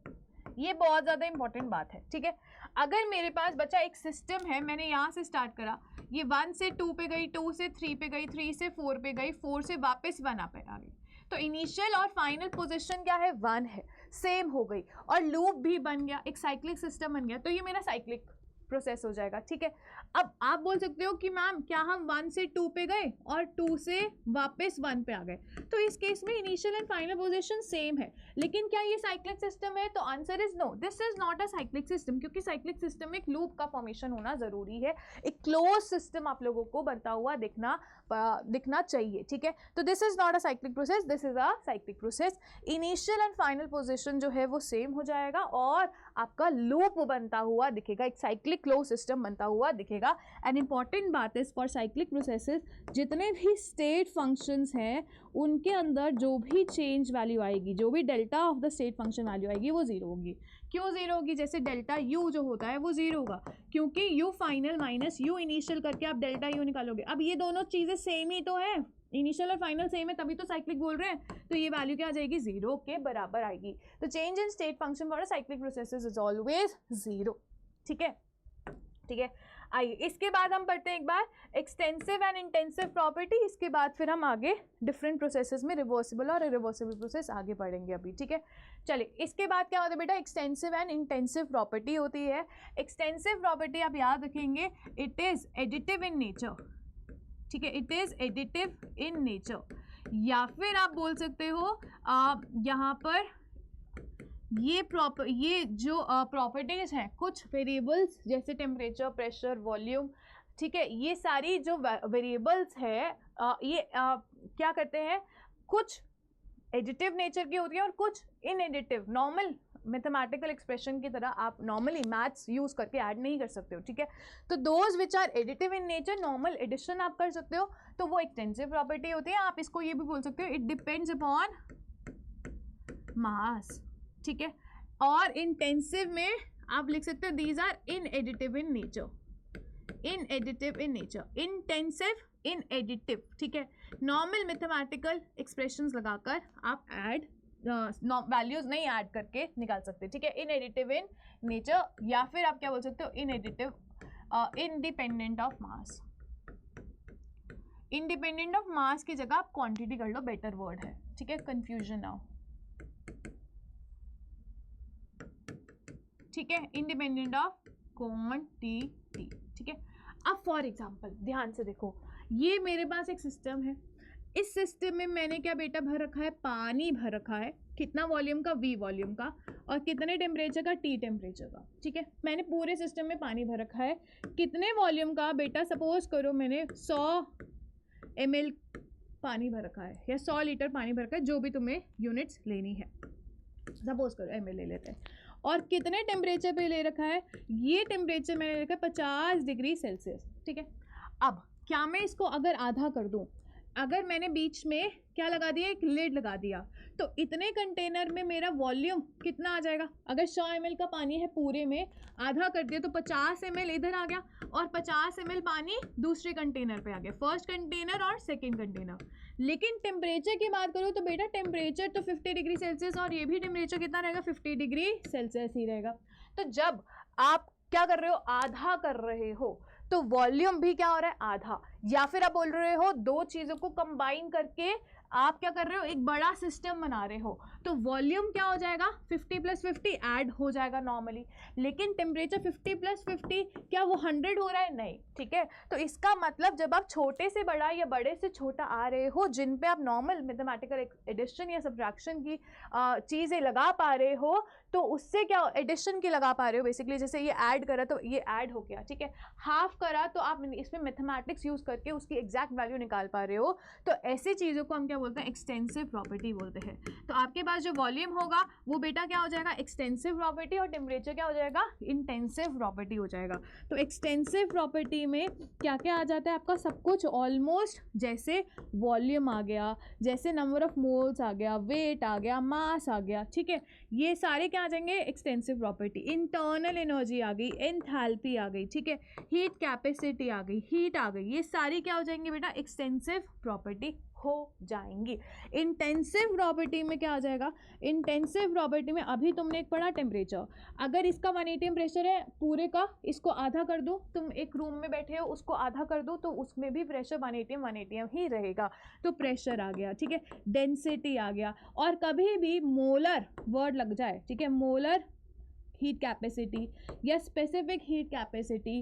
ये बहुत ज्यादा इंपॉर्टेंट बात है, ठीक है। अगर मेरे पास बच्चा एक सिस्टम है, मैंने यहाँ से स्टार्ट करा, ये 1 से 2 पे गई, 2 से 3 पे गई, 3 से 4 पे गई, 4 से वापस 1 पे आ गई, तो इनिशियल और फाइनल पोजीशन क्या है, 1 है, सेम हो गई और लूप भी बन गया, एक साइक्लिक सिस्टम बन गया, तो ये मेरा साइक्लिक प्रोसेस हो जाएगा, ठीक है। अब आप बोल सकते हो कि मैम क्या हम 1 से 2 पे गए और 2 से वापस 1 पे आ गए, तो इस केस में initial and final position same है, लेकिन क्या ये साइक्लिक सिस्टम है, तो answer is no, this is not a cyclic system, क्योंकि साइक्लिक सिस्टम में एक लूप का फॉर्मेशन होना जरूरी है, एक क्लोज सिस्टम आप लोगों को बनता हुआ दिखना चाहिए, ठीक है। तो this is not a cyclic process, this is a cyclic process. Initial and final position जो है वो सेम हो जाएगा और आपका लूप बनता हुआ दिखेगा, एक साइक्लिक क्लोज सिस्टम बनता हुआ दिखेगा। एंड इंपॉर्टेंट बात है फॉर साइक्लिक प्रोसेसेस, जितने भी स्टेट फंक्शंस हैं उनके अंदर जो भी चेंज वैल्यू आएगी, जो भी delta of the state function value आएगी वो जीरो होगी। क्यों जीरो होगी, जैसे डेल्टा यू जो होता है वो जीरो होगा, क्योंकि you final minus you initial करके आप डेल्टा यू निकालोगे। अब ये दोनों चीज़ें सेम ही तो है, इनिशियल और फाइनल सेम है, तभी तो साइक्लिक बोल रहे हैं, तो ये वैल्यू क्या आ जाएगी, जीरो के बराबर आएगी। तो change in state function for a cyclic processes is always zero, ठीक है, ठीक है। आइए इसके बाद हम पढ़ते हैं एक बार एक्सटेंसिव एंड इंटेंसिव प्रॉपर्टी, इसके बाद फिर हम आगे डिफरेंट प्रोसेसेस में रिवर्सिबल और इरिवर्सिबल प्रोसेस आगे पढ़ेंगे अभी, ठीक है। चलिए इसके बाद क्या होता है बेटा, एक्सटेंसिव एंड इंटेंसिव प्रॉपर्टी होती है। एक्सटेंसिव प्रॉपर्टी आप याद रखेंगे, it is additive in nature, ठीक है, it is additive in nature, या फिर आप बोल सकते हो यहाँ पर ये जो प्रॉपर्टीज हैं, कुछ वेरिएबल्स जैसे टेम्परेचर, प्रेशर, वॉल्यूम, ठीक है, ये सारी जो वेरिएबल्स है ये क्या करते हैं, कुछ एडिटिव नेचर की होती है और कुछ इनएडिटिव। नॉर्मल मैथमेटिकल एक्सप्रेशन की तरह आप नॉर्मली मैथ्स यूज करके ऐड नहीं कर सकते हो, ठीक है। तो those which are additive in nature, normal addition आप कर सकते हो, तो वो एक्सटेंसिव प्रॉपर्टी होती है। आप इसको ये भी बोल सकते हो, इट डिपेंड्स अपॉन मास, ठीक है। और इंटेंसिव में आप लिख सकते हो these are inadditive in nature, inadditive in nature, intensive, inadditive, ठीक है। नॉर्मल मैथमेटिकल एक्सप्रेशंस लगाकर आप ऐड वैल्यूज नहीं ऐड करके निकाल सकते, ठीक है। इनएडिटिव इन नेचर, या फिर आप क्या बोल सकते हो, inadditive independent of mass. Independent of mass की जगह आप क्वांटिटी कर लो, बेटर वर्ड है, ठीक है। कंफ्यूजन ना हो, ठीक है। इंडिपेंडेंट ऑफ क्वांटिटी, ठीक है। अब फॉर एग्जांपल ध्यान से देखो, ये मेरे पास एक सिस्टम है, इस सिस्टम में मैंने क्या बेटा भर रखा है, पानी भर रखा है, कितना वॉल्यूम का, V वॉल्यूम का, और कितने टेम्परेचर का, T टेम्परेचर का, ठीक है। मैंने पूरे सिस्टम में पानी भर रखा है, कितने वॉल्यूम का बेटा, सपोज करो मैंने 100 ml पानी भर रखा है, या 100 लीटर पानी भर रखा है, जो भी तुम्हें यूनिट्स लेनी है, सपोज करो ml ले लेते हैं। और कितने टेम्परेचर पे ले रखा है, ये टेम्परेचर मैंने रखा है 50 डिग्री सेल्सियस, ठीक है। अब क्या मैं इसको अगर आधा कर दूं, अगर मैंने बीच में क्या लगा दिया, एक लिड लगा दिया, तो इतने कंटेनर में मेरा वॉल्यूम कितना आ जाएगा। अगर 100 ml का पानी है, पूरे में आधा कर दिया तो 50 ml इधर आ गया, और 50 ml पानी दूसरे कंटेनर पे आ गया, फर्स्ट कंटेनर और सेकंड कंटेनर। लेकिन टेम्परेचर की बात करो तो बेटा टेम्परेचर तो 50 डिग्री सेल्सियस, और ये भी टेम्परेचर कितना रहेगा, 50 डिग्री सेल्सियस ही रहेगा। तो जब आप क्या कर रहे हो, आधा कर रहे हो, तो वॉल्यूम भी क्या हो रहा है, आधा। या फिर आप बोल रहे हो दो चीजों को कंबाइन करके आप क्या कर रहे हो, एक बड़ा सिस्टम बना रहे हो, तो वॉल्यूम क्या हो जाएगा, 50 + 50 ऐड हो जाएगा नॉर्मली। लेकिन टेम्परेचर 50 + 50 क्या वो 100 हो रहा है, नहीं, ठीक है। तो इसका मतलब जब आप छोटे से बड़ा या बड़े से छोटा आ रहे हो, जिन पे आप नॉर्मल मैथमेटिकल एडिशन या सब्ट्रैक्शन की चीज़ें लगा पा रहे हो, तो उससे क्या एडिशन की लगा पा रहे हो बेसिकली। जैसे ये ऐड करा तो ये ऐड हो गया, ठीक है। हाफ करा तो आप इसमें मैथमेटिक्स यूज करके उसकी एग्जैक्ट वैल्यू निकाल पा रहे हो। तो ऐसी चीज़ों को हम क्या बोलते हैं, एक्सटेंसिव प्रॉपर्टी बोलते हैं। तो आपके पास जो वॉल्यूम होगा वो बेटा क्या हो जाएगा, एक्सटेंसिव प्रॉपर्टी, और टेम्परेचर क्या हो जाएगा, इंटेंसिव प्रॉपर्टी हो जाएगा। तो एक्सटेंसिव प्रॉपर्टी में क्या क्या आ जाता है आपका, सब कुछ ऑलमोस्ट, जैसे वॉल्यूम आ गया, जैसे नंबर ऑफ मोल्स आ गया, वेट आ गया, मास आ गया, ठीक है। ये सारे क्या आ जाएंगे, एक्सटेंसिव प्रॉपर्टी। इंटरनल एनर्जी आ गई, एंथैल्पी आ गई, ठीक है, हीट कैपेसिटी आ गई, हीट आ गई, ये सारी क्या हो जाएंगी बेटा, एक्सटेंसिव प्रॉपर्टी हो जाएंगी। इंटेंसिव प्रॉपर्टी में क्या आ जाएगा, इंटेंसिव प्रॉपर्टी में अभी तुमने एक पढ़ा टेम्परेचर, अगर इसका 180 टेम्परेचर है पूरे का, इसको आधा कर दो, तुम एक रूम में बैठे हो उसको आधा कर दो, तो उसमें भी प्रेशर 180 ही रहेगा, तो प्रेशर आ गया, ठीक है। डेंसिटी आ गया, और कभी भी मोलर वर्ड लग जाए, ठीक है, मोलर हीट कैपेसिटी या स्पेसिफिक हीट कैपेसिटी,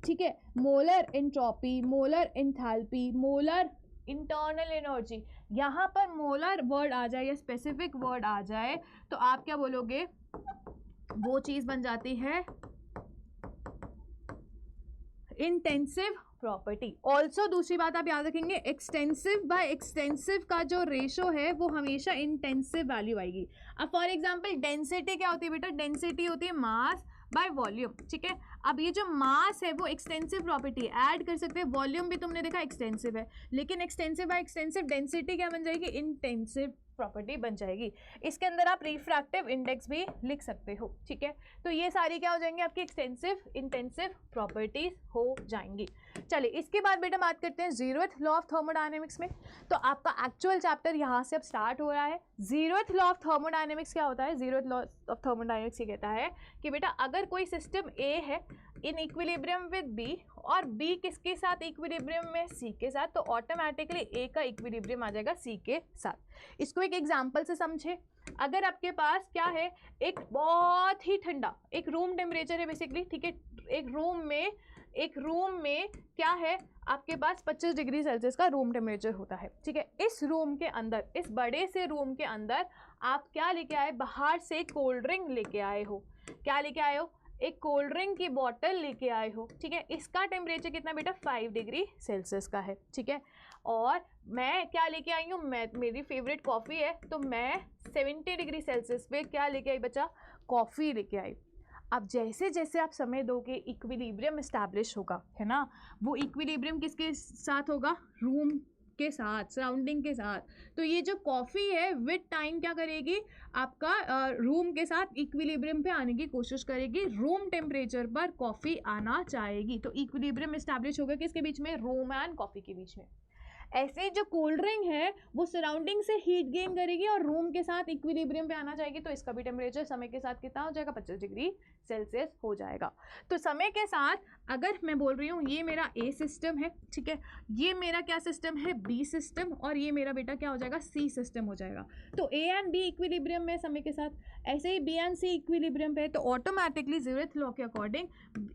ठीक है, molar entropy, molar enthalpy, molar internal energy, यहाँ पर मोलर वर्ड आ जाए या स्पेसिफिक वर्ड आ जाए तो आप क्या बोलोगे, वो चीज बन जाती है इंटेंसिव प्रॉपर्टी। ऑल्सो दूसरी बात आप याद रखेंगे, एक्सटेंसिव बाय एक्सटेंसिव का जो रेशो है वो हमेशा इंटेंसिव वैल्यू आएगी। अब फॉर एग्जांपल डेंसिटी क्या होती है बेटा, डेंसिटी होती है मास बाय वॉल्यूम, ठीक है। अब ये जो मास है वो एक्सटेंसिव प्रॉपर्टी ऐड कर सकते हैं, वॉल्यूम भी तुमने देखा एक्सटेंसिव है, लेकिन एक्सटेंसिव बाय एक्सटेंसिव डेंसिटी क्या बन जाएगी, इंटेंसिव प्रॉपर्टी बन जाएगी। इसके अंदर आप रिफ्रैक्टिव इंडेक्स भी लिख सकते हो, ठीक है। तो ये सारी क्या हो जाएंगी, आपकी एक्सटेंसिव इंटेंसिव प्रॉपर्टीज हो जाएंगी। चलिए इसके बाद बेटा बात करते हैं 0th लॉ ऑफ थर्मोडायनेमिक्स में। तो आपका एक्चुअल चैप्टर यहाँ से अब स्टार्ट हो रहा है। 0th लॉ ऑफ थर्मोडायनेमिक्स क्या होता है, 0th लॉ ऑफ थर्मोडायनेमिक्स ये कहता है कि बेटा अगर कोई सिस्टम ए है इन इक्विलिब्रियम विद बी, और बी किसके साथ इक्विलिब्रियम में, सी के साथ, तो ऑटोमेटिकली ए का इक्विलिब्रियम आ जाएगा सी के साथ। इसको एक एग्जांपल से समझे, अगर आपके पास क्या है, एक बहुत ही ठंडा, एक रूम टेम्परेचर है बेसिकली, ठीक है, एक रूम में एक रूम में क्या है आपके पास 25 डिग्री सेल्सियस का रूम टेम्परेचर होता है, ठीक है। इस रूम के अंदर, इस बड़े से रूम के अंदर आप क्या लेके आए, बाहर से कोल्ड ड्रिंक लेके आए हो। क्या लेके आए हो, एक कोल्ड ड्रिंक की बॉटल लेके आए हो, ठीक है। इसका टेम्परेचर कितना बेटा, 5 डिग्री सेल्सियस का है, ठीक है। और मैं क्या लेके आई हूँ, मेरी फेवरेट कॉफ़ी है, तो मैं 70 डिग्री सेल्सियस पे क्या लेके आई बच्चा, कॉफ़ी लेके आई। अब जैसे जैसे आप समय दोगे इक्विलिब्रियम इस्टेब्लिश होगा, है ना। वो इक्विलिब्रियम किसके साथ होगा, रूम के साथ, सराउंडिंग के साथ। तो ये जो कॉफ़ी है विद टाइम क्या करेगी, आपका रूम के साथ इक्विलिब्रियम पे आने की कोशिश करेगी, रूम टेम्परेचर पर कॉफ़ी आना चाहेगी। तो इक्विलिब्रियम इस्टेब्लिश होगा किसके बीच में, रूम एंड कॉफ़ी के बीच में। ऐसे जो कोल्ड ड्रिंक है वो सराउंडिंग से हीट गेन करेगी और रूम के साथ इक्विलिब्रियम पे आना चाहेगी, तो इसका भी टेम्परेचर समय के साथ कितना हो जाएगा, 25 डिग्री सेल्सियस हो जाएगा। तो समय के साथ अगर मैं बोल रही हूँ ये मेरा ए सिस्टम है, ठीक है, ये मेरा क्या सिस्टम है, बी सिस्टम, और ये मेरा बेटा क्या हो जाएगा, सी सिस्टम हो जाएगा। तो ए एंड बी इक्विलिब्रियम में समय के साथ, ऐसे ही बी एंड सी इक्विलिब्रियम पे, तो ऑटोमेटिकली ज़ीरोथ लॉ के अकॉर्डिंग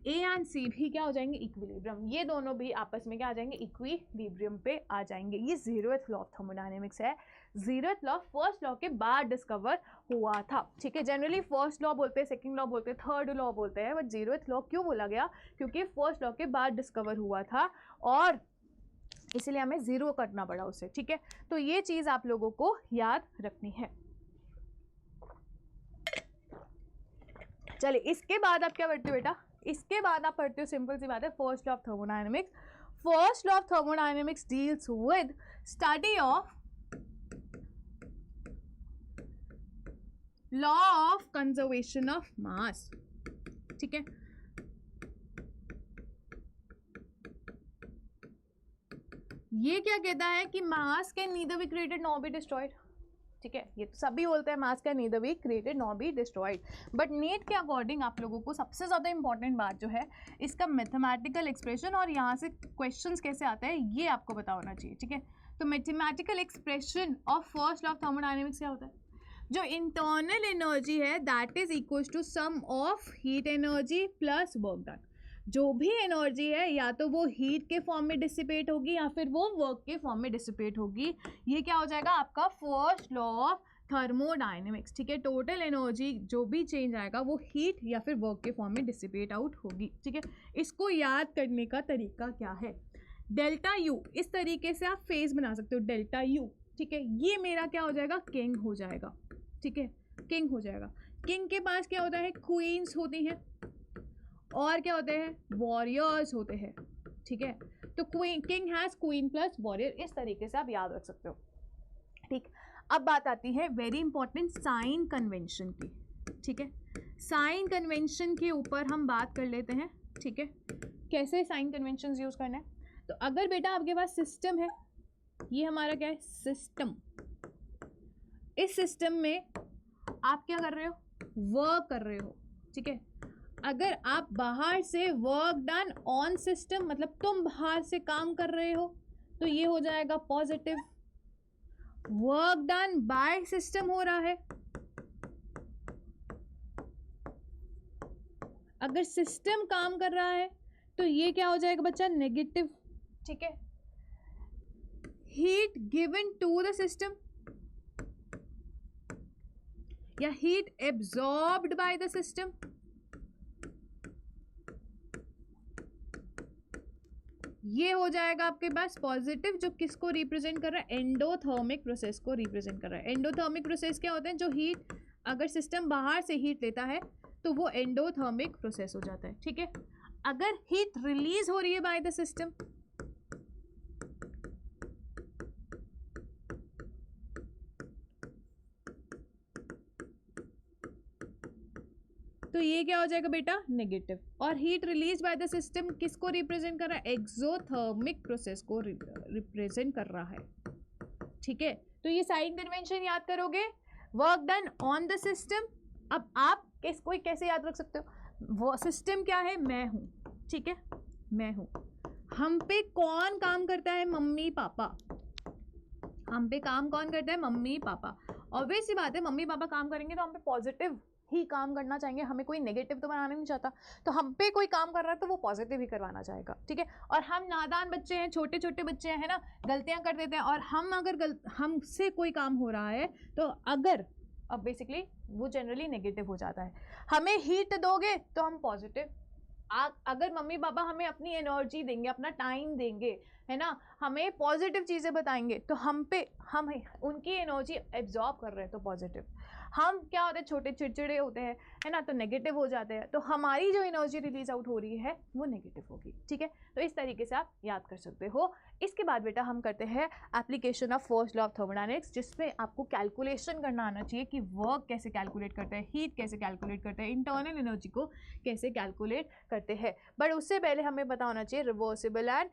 ए एंड सी भी क्या हो जाएंगे, इक्विलिब्रियम। ये दोनों भी आपस में क्या आ जाएंगे, इक्विलिब्रियम पे आ जाएंगे। ये ज़ीरोथ लॉ ऑफ थर्मोडायनेमिक्स है। ज़ीरोथ लॉ फर्स्ट लॉ के बाद डिस्कवर हुआ था, ठीक है। जनरली फर्स्ट लॉ बोलते हैं, सेकंड लॉ बोलते हैं, थर्ड लॉ बोलते हैं, बट ज़ीरोथ लॉ क्यों बोला गया, क्योंकि फर्स्ट लॉ के बाद डिस्कवर हुआ था और इसलिए हमें ज़ीरो करना पड़ा उसे, ठीक है। तो ये चीज़ आप लोगों को याद रखनी है। चलिए इसके बाद आप क्या पढ़ते हो बेटा, इसके बाद आप पढ़ते हो, सिंपल सी बात है, first law of thermodynamics. First law of thermodynamics deals with study of law of conservation of mass, ठीक है। ये क्या कहता है कि mass can neither be created nor be destroyed, ठीक है। ये तो सभी बोलते हैं mass can neither be created nor be destroyed, but NEET के अकॉर्डिंग आप लोगों को सबसे ज़्यादा इंपॉर्टेंट बात जो है इसका मैथमेटिकल एक्सप्रेशन और यहाँ से क्वेश्चंस कैसे आता है ये आपको पता होना चाहिए, ठीक है। तो mathematical expression of first law of thermodynamics क्या होता है, जो इंटरनल एनर्जी है that is equal to sum of heat energy plus work done. जो भी एनर्जी है या तो वो हीट के फॉर्म में डिसिपेट होगी या फिर वो वर्क के फॉर्म में डिसिपेट होगी। ये क्या हो जाएगा आपका फर्स्ट लॉ ऑफ थर्मोडायनेमिक्स, ठीक है। टोटल एनर्जी जो भी चेंज आएगा वो हीट या फिर वर्क के फॉर्म में डिसिपेट आउट होगी, ठीक है। इसको याद करने का तरीका क्या है, डेल्टा यू, इस तरीके से आप फेज बना सकते हो, डेल्टा यू, ठीक है। ये मेरा क्या हो जाएगा, किंग हो जाएगा, ठीक है, किंग हो जाएगा। किंग के पास क्या होता है, क्वींस होती हैं और क्या होते हैं, वॉरियर्स होते हैं, ठीक है। तो queen, king has queen plus warrior, इस तरीके से आप याद रख सकते हो, ठीक। अब बात आती है वेरी इंपॉर्टेंट साइन कन्वेंशन की, ठीक है। साइन कन्वेंशन के ऊपर हम बात कर लेते हैं, ठीक है, कैसे साइन कन्वेंशन यूज करना है। तो अगर बेटा आपके पास सिस्टम है, ये हमारा क्या है, सिस्टम, इस सिस्टम में आप क्या कर रहे हो, वर्क कर रहे हो, ठीक है। अगर आप बाहर से वर्क डन ऑन सिस्टम, मतलब तुम बाहर से काम कर रहे हो, तो ये हो जाएगा positive. Work done by system हो रहा है, अगर सिस्टम काम कर रहा है तो ये क्या हो जाएगा बच्चा, नेगेटिव, ठीक है। Heat given to the system या heat absorbed by the system, ये हो जाएगा आपके पास पॉजिटिव, जो किसको रिप्रेजेंट कर रहा है, एंडोथर्मिक प्रोसेस को रिप्रेजेंट कर रहा है। एंडोथर्मिक प्रोसेस क्या होते हैं, जो हीट, अगर सिस्टम बाहर से हीट लेता है तो वो एंडोथर्मिक प्रोसेस हो जाता है, ठीक है। अगर हीट रिलीज हो रही है बाय द सिस्टम, तो ये क्या हो जाएगा बेटा, नेगेटिव। और heat release by the system किसको रिप्रेजेंट कर रहा है, एक्सोथर्मिक प्रोसेस को रिप्रेजेंट कर रहा है, ठीक है। तो ये साइन कन्वेंशन याद करोगे, work done on the system. अब आप इसको कैसे याद रख सकते हो, वो सिस्टम क्या है, मैं हूं, ठीक है, मैं हूं। हम पे कौन काम करता है, मम्मी पापा, हम पे काम कौन करता है, मम्मी पापा। ऑब्वियस सी बात है, मम्मी पापा काम करेंगे तो हम पे पॉजिटिव ही काम करना चाहेंगे, हमें कोई नेगेटिव तो बनाना नहीं चाहता, तो हम पे कोई काम कर रहा है तो वो पॉजिटिव ही करवाना चाहेगा, ठीक है। और हम नादान बच्चे हैं, छोटे छोटे बच्चे हैं ना, गलतियां कर देते हैं, और हम अगर हमसे कोई काम हो रहा है तो अगर अब बेसिकली वो जनरली नेगेटिव हो जाता है। हमें हीट दोगे तो हम पॉजिटिव, अगर मम्मी पापा हमें अपनी एनर्जी देंगे, अपना टाइम देंगे, है ना, हमें पॉजिटिव चीज़ें बताएंगे, तो हम उनकी एनर्जी एब्जॉर्ब कर रहे हैं तो पॉजिटिव। हम क्या होते हैं, छोटे चिड़चिड़े होते हैं, है ना, तो नेगेटिव हो जाते हैं, तो हमारी जो एनर्जी रिलीज आउट हो रही है वो नेगेटिव होगी, ठीक है। तो इस तरीके से आप याद कर सकते हो। इसके बाद बेटा हम करते हैं application of first law of thermodynamics, जिसमें आपको कैलकुलेशन करना आना चाहिए कि वर्क कैसे कैलकुलेट करते हैं, हीट कैसे कैलकुलेट करते हैं, इंटरनल एनर्जी को कैसे कैलकुलेट करते हैं। बट उससे पहले हमें पता होना चाहिए रिवर्सिबल एंड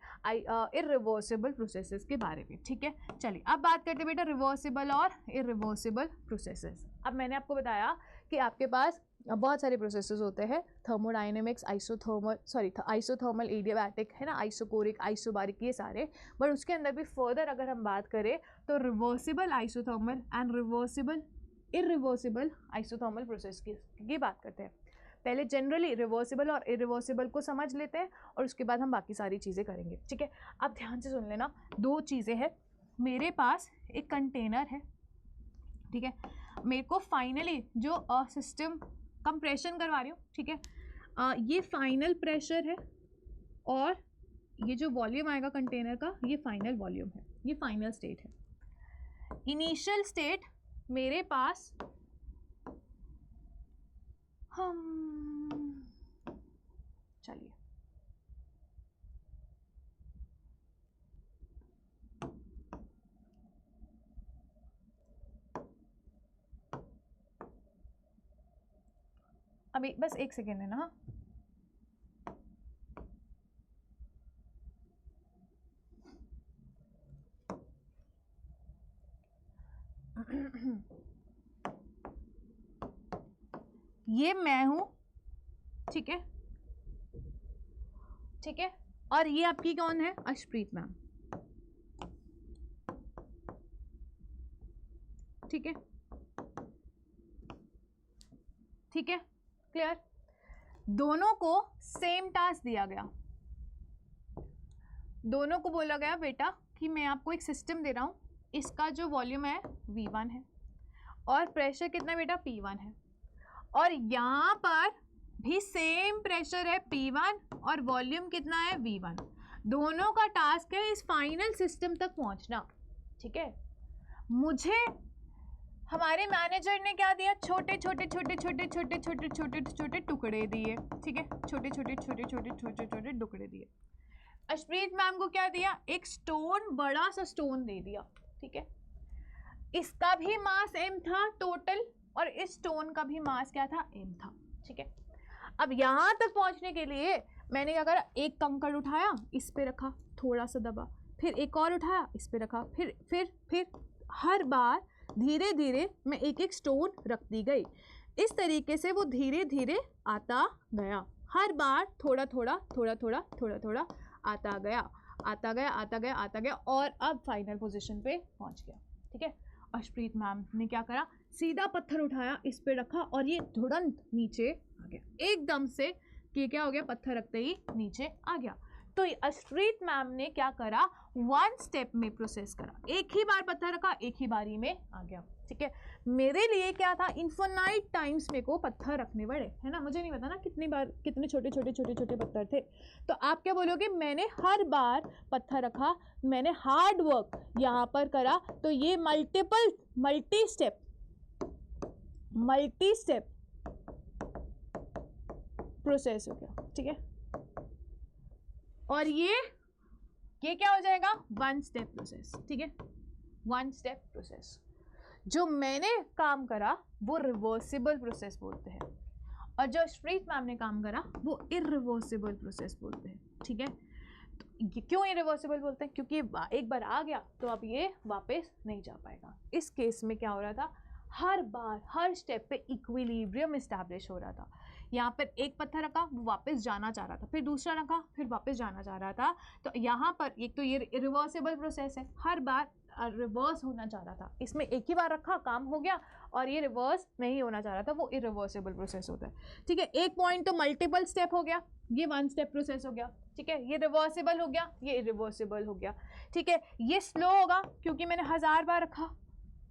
इरिवर्सिबल प्रोसेसेस के बारे में, ठीक है। चलिए अब बात करते हैं बेटा रिवर्सिबल और इरिवर्सिबल प्रोसेसेस। अब मैंने आपको बताया कि आपके पास बहुत सारे प्रोसेसेस होते हैं, थर्मोडायनेमिक्स, आइसोथर्मल, एडियाबैटिक, है ना, आइसोकोरिक, आइसोबारिक, ये सारे। बट उसके अंदर भी फर्दर अगर हम बात करें तो reversible isothermal and reversible irreversible isothermal process की बात करते हैं। पहले जनरली रिवर्सिबल और इरिवर्सिबल को समझ लेते हैं और उसके बाद हम बाकी सारी चीज़ें करेंगे, ठीक है। अब ध्यान से सुन लेना, दो चीज़ें हैं। मेरे पास एक कंटेनर है, ठीक है, मेरे को फाइनली जो सिस्टम कंप्रेशन करवा रही हूँ, ठीक है, ये फाइनल प्रेशर है और ये जो वॉल्यूम आएगा कंटेनर का, ये फाइनल वॉल्यूम है, ये फाइनल स्टेट है। इनिशियल स्टेट मेरे पास चलिए अभी बस एक सेकेंड है ना। ये मैं हूं, ठीक है, ठीक है, और ये आपकी कौन है, अर्शप्रीत मैम, ठीक है, ठीक है, क्लियर। दोनों को सेम टास्क दिया गया, दोनों को बोला गया बेटा कि मैं आपको एक सिस्टम दे रहा हूं, इसका जो वॉल्यूम है V1 है और प्रेशर कितना बेटा P1 है, और यहाँ पर भी सेम प्रेशर है P1 और वॉल्यूम कितना है V1। दोनों का टास्क है इस फाइनल सिस्टम तक पहुंचना, ठीक है। मुझे हमारे मैनेजर ने क्या दिया, छोटे छोटे छोटे छोटे छोटे छोटे छोटे छोटे टुकड़े दिए, ठीक है, छोटे छोटे छोटे छोटे छोटे छोटे टुकड़े दिए। अर्शप्रीत मैम को क्या दिया, एक स्टोन, बड़ा सा स्टोन दे दिया, ठीक है। इसका भी मास m था टोटल और इस स्टोन का भी मास क्या था, m था, ठीक है। अब यहाँ तक पहुँचने के लिए मैंने क्या करा, एक कंकड़ उठाया, इस पे रखा, थोड़ा सा दबा, फिर एक और उठाया, इस पे रखा, फिर हर बार धीरे धीरे मैं एक एक स्टोन रखती गई। इस तरीके से वो धीरे धीरे आता गया, हर बार थोड़ा थोड़ा थोड़ा थोड़ा थोड़ा थोड़ा आता गया, आता गया, आता गया, आता गया, और अब फाइनल पोजीशन पे पहुंच गया, ठीक है। अर्शप्रीत मैम ने क्या करा, सीधा पत्थर उठाया, इस पे रखा और ये तुरंत नीचे आ गया, एकदम से कि क्या हो गया, पत्थर रखते ही नीचे आ गया। तो अर्शप्रीत मैम ने क्या करा, वन स्टेप में प्रोसेस करा, एक ही बार पत्थर रखा, एक ही बारी में आ गया, ठीक है। मेरे लिए क्या था, इन्फिनाइट टाइम्स मेरे को पत्थर रखने पड़े, है ना, मुझे नहीं पता ना कितनी बार कितने छोटे छोटे छोटे छोटे पत्थर थे। तो आप क्या बोलोगे, मैंने हर बार पत्थर रखा, मैंने हार्ड वर्क यहाँ पर करा, तो ये मल्टी स्टेप प्रोसेस हो गया, ठीक है। और ये क्या हो जाएगा, वन स्टेप प्रोसेस, ठीक है, वन स्टेप प्रोसेस। जो मैंने काम करा वो रिवर्सिबल प्रोसेस बोलते हैं, और जो अर्शप्रीत मैम ने काम करा वो इरिवर्सिबल प्रोसेस बोलते हैं, ठीक है। तो क्यों इरिवर्सिबल बोलते हैं, क्योंकि एक बार आ गया तो अब ये वापस नहीं जा पाएगा। इस केस में क्या हो रहा था, हर बार हर स्टेप पे इक्विलिब्रियम इस्टेब्लिश हो रहा था। यहाँ पर एक पत्थर रखा, वो वापस जाना चाह रहा था, फिर दूसरा रखा, फिर वापस जाना चाह रहा था। तो यहाँ पर एक तो ये रिवर्सिबल प्रोसेस है, हर बार रिवर्स होना चाह रहा था, इसमें एक ही बार रखा काम हो गया, और ये रिवर्स नहीं होना चाह रहा था, वो इरिवर्सिबल प्रोसेस होता है। ठीक है, एक पॉइंट तो मल्टीपल स्टेप हो गया, ये वन स्टेप प्रोसेस हो गया। ठीक है, ये रिवर्सिबल हो गया, ये इरिवर्सिबल हो गया। ठीक है, ये स्लो होगा क्योंकि मैंने 1000 बार रखा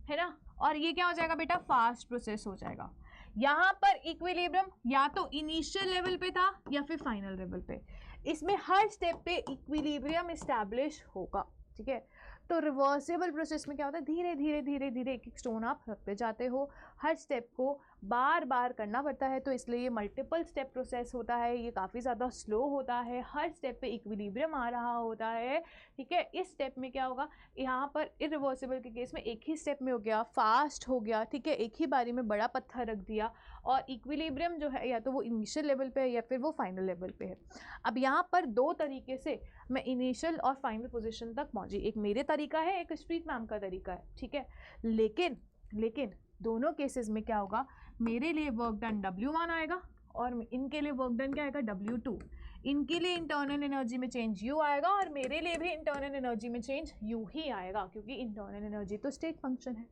है ना, और ये क्या हो जाएगा बेटा, फास्ट प्रोसेस हो जाएगा। यहाँ पर इक्विलिब्रियम या तो इनिशियल लेवल पे था या फिर फाइनल लेवल पे, इसमें हर स्टेप पे इक्विलिब्रियम एस्टैब्लिश होगा। ठीक है, तो रिवर्सिबल प्रोसेस में क्या होता है, धीरे धीरे धीरे धीरे एक एक स्टोन आप रखते जाते हो, हर स्टेप को बार बार करना पड़ता है, तो इसलिए ये मल्टीपल स्टेप प्रोसेस होता है, ये काफ़ी ज़्यादा स्लो होता है, हर स्टेप पे इक्विलिब्रियम आ रहा होता है। ठीक है, इस स्टेप में क्या होगा, यहाँ पर इरिवर्सिबल के केस में एक ही स्टेप में हो गया, फास्ट हो गया। ठीक है, एक ही बारी में बड़ा पत्थर रख दिया, और इक्विलिब्रियम जो है या तो वो इनिशियल लेवल पे है या फिर वो फाइनल लेवल पे है। अब यहाँ पर दो तरीके से मैं इनिशियल और फाइनल पोजीशन तक पहुँची, एक मेरे तरीका है, एक स्ट्रीट मैम का तरीका है। ठीक है, लेकिन दोनों केसेस में क्या होगा, मेरे लिए वर्क डन W1 आएगा और इनके लिए वर्क डन क्या आएगा, W2। इनके लिए इंटरनल एनर्जी में चेंज U आएगा और मेरे लिए भी इंटरनल एनर्जी में चेंज U ही आएगा, क्योंकि इंटरनल एनर्जी तो स्टेट फंक्शन है,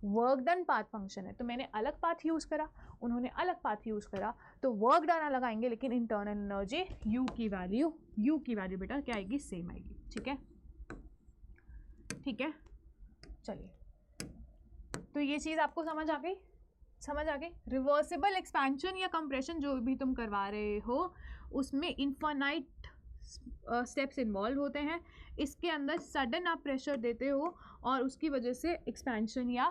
वर्क डन पाथ फंक्शन है। तो मैंने अलग पाथ यूज़ करा, उन्होंने अलग पाथ यूज़ करा, तो वर्क डन अलग आएंगे, लेकिन इंटरनल एनर्जी U की वैल्यू बेटा क्या आएगी, सेम आएगी। ठीक है, ठीक है, चलिए, तो ये चीज़ आपको समझ आ गई। रिवर्सिबल एक्सपेंशन या कंप्रेशन जो भी तुम करवा रहे हो, उसमें इनफाइनाइट स्टेप्स इन्वॉल्व होते हैं। इसके अंदर सडन आप प्रेशर देते हो और उसकी वजह से एक्सपेंशन या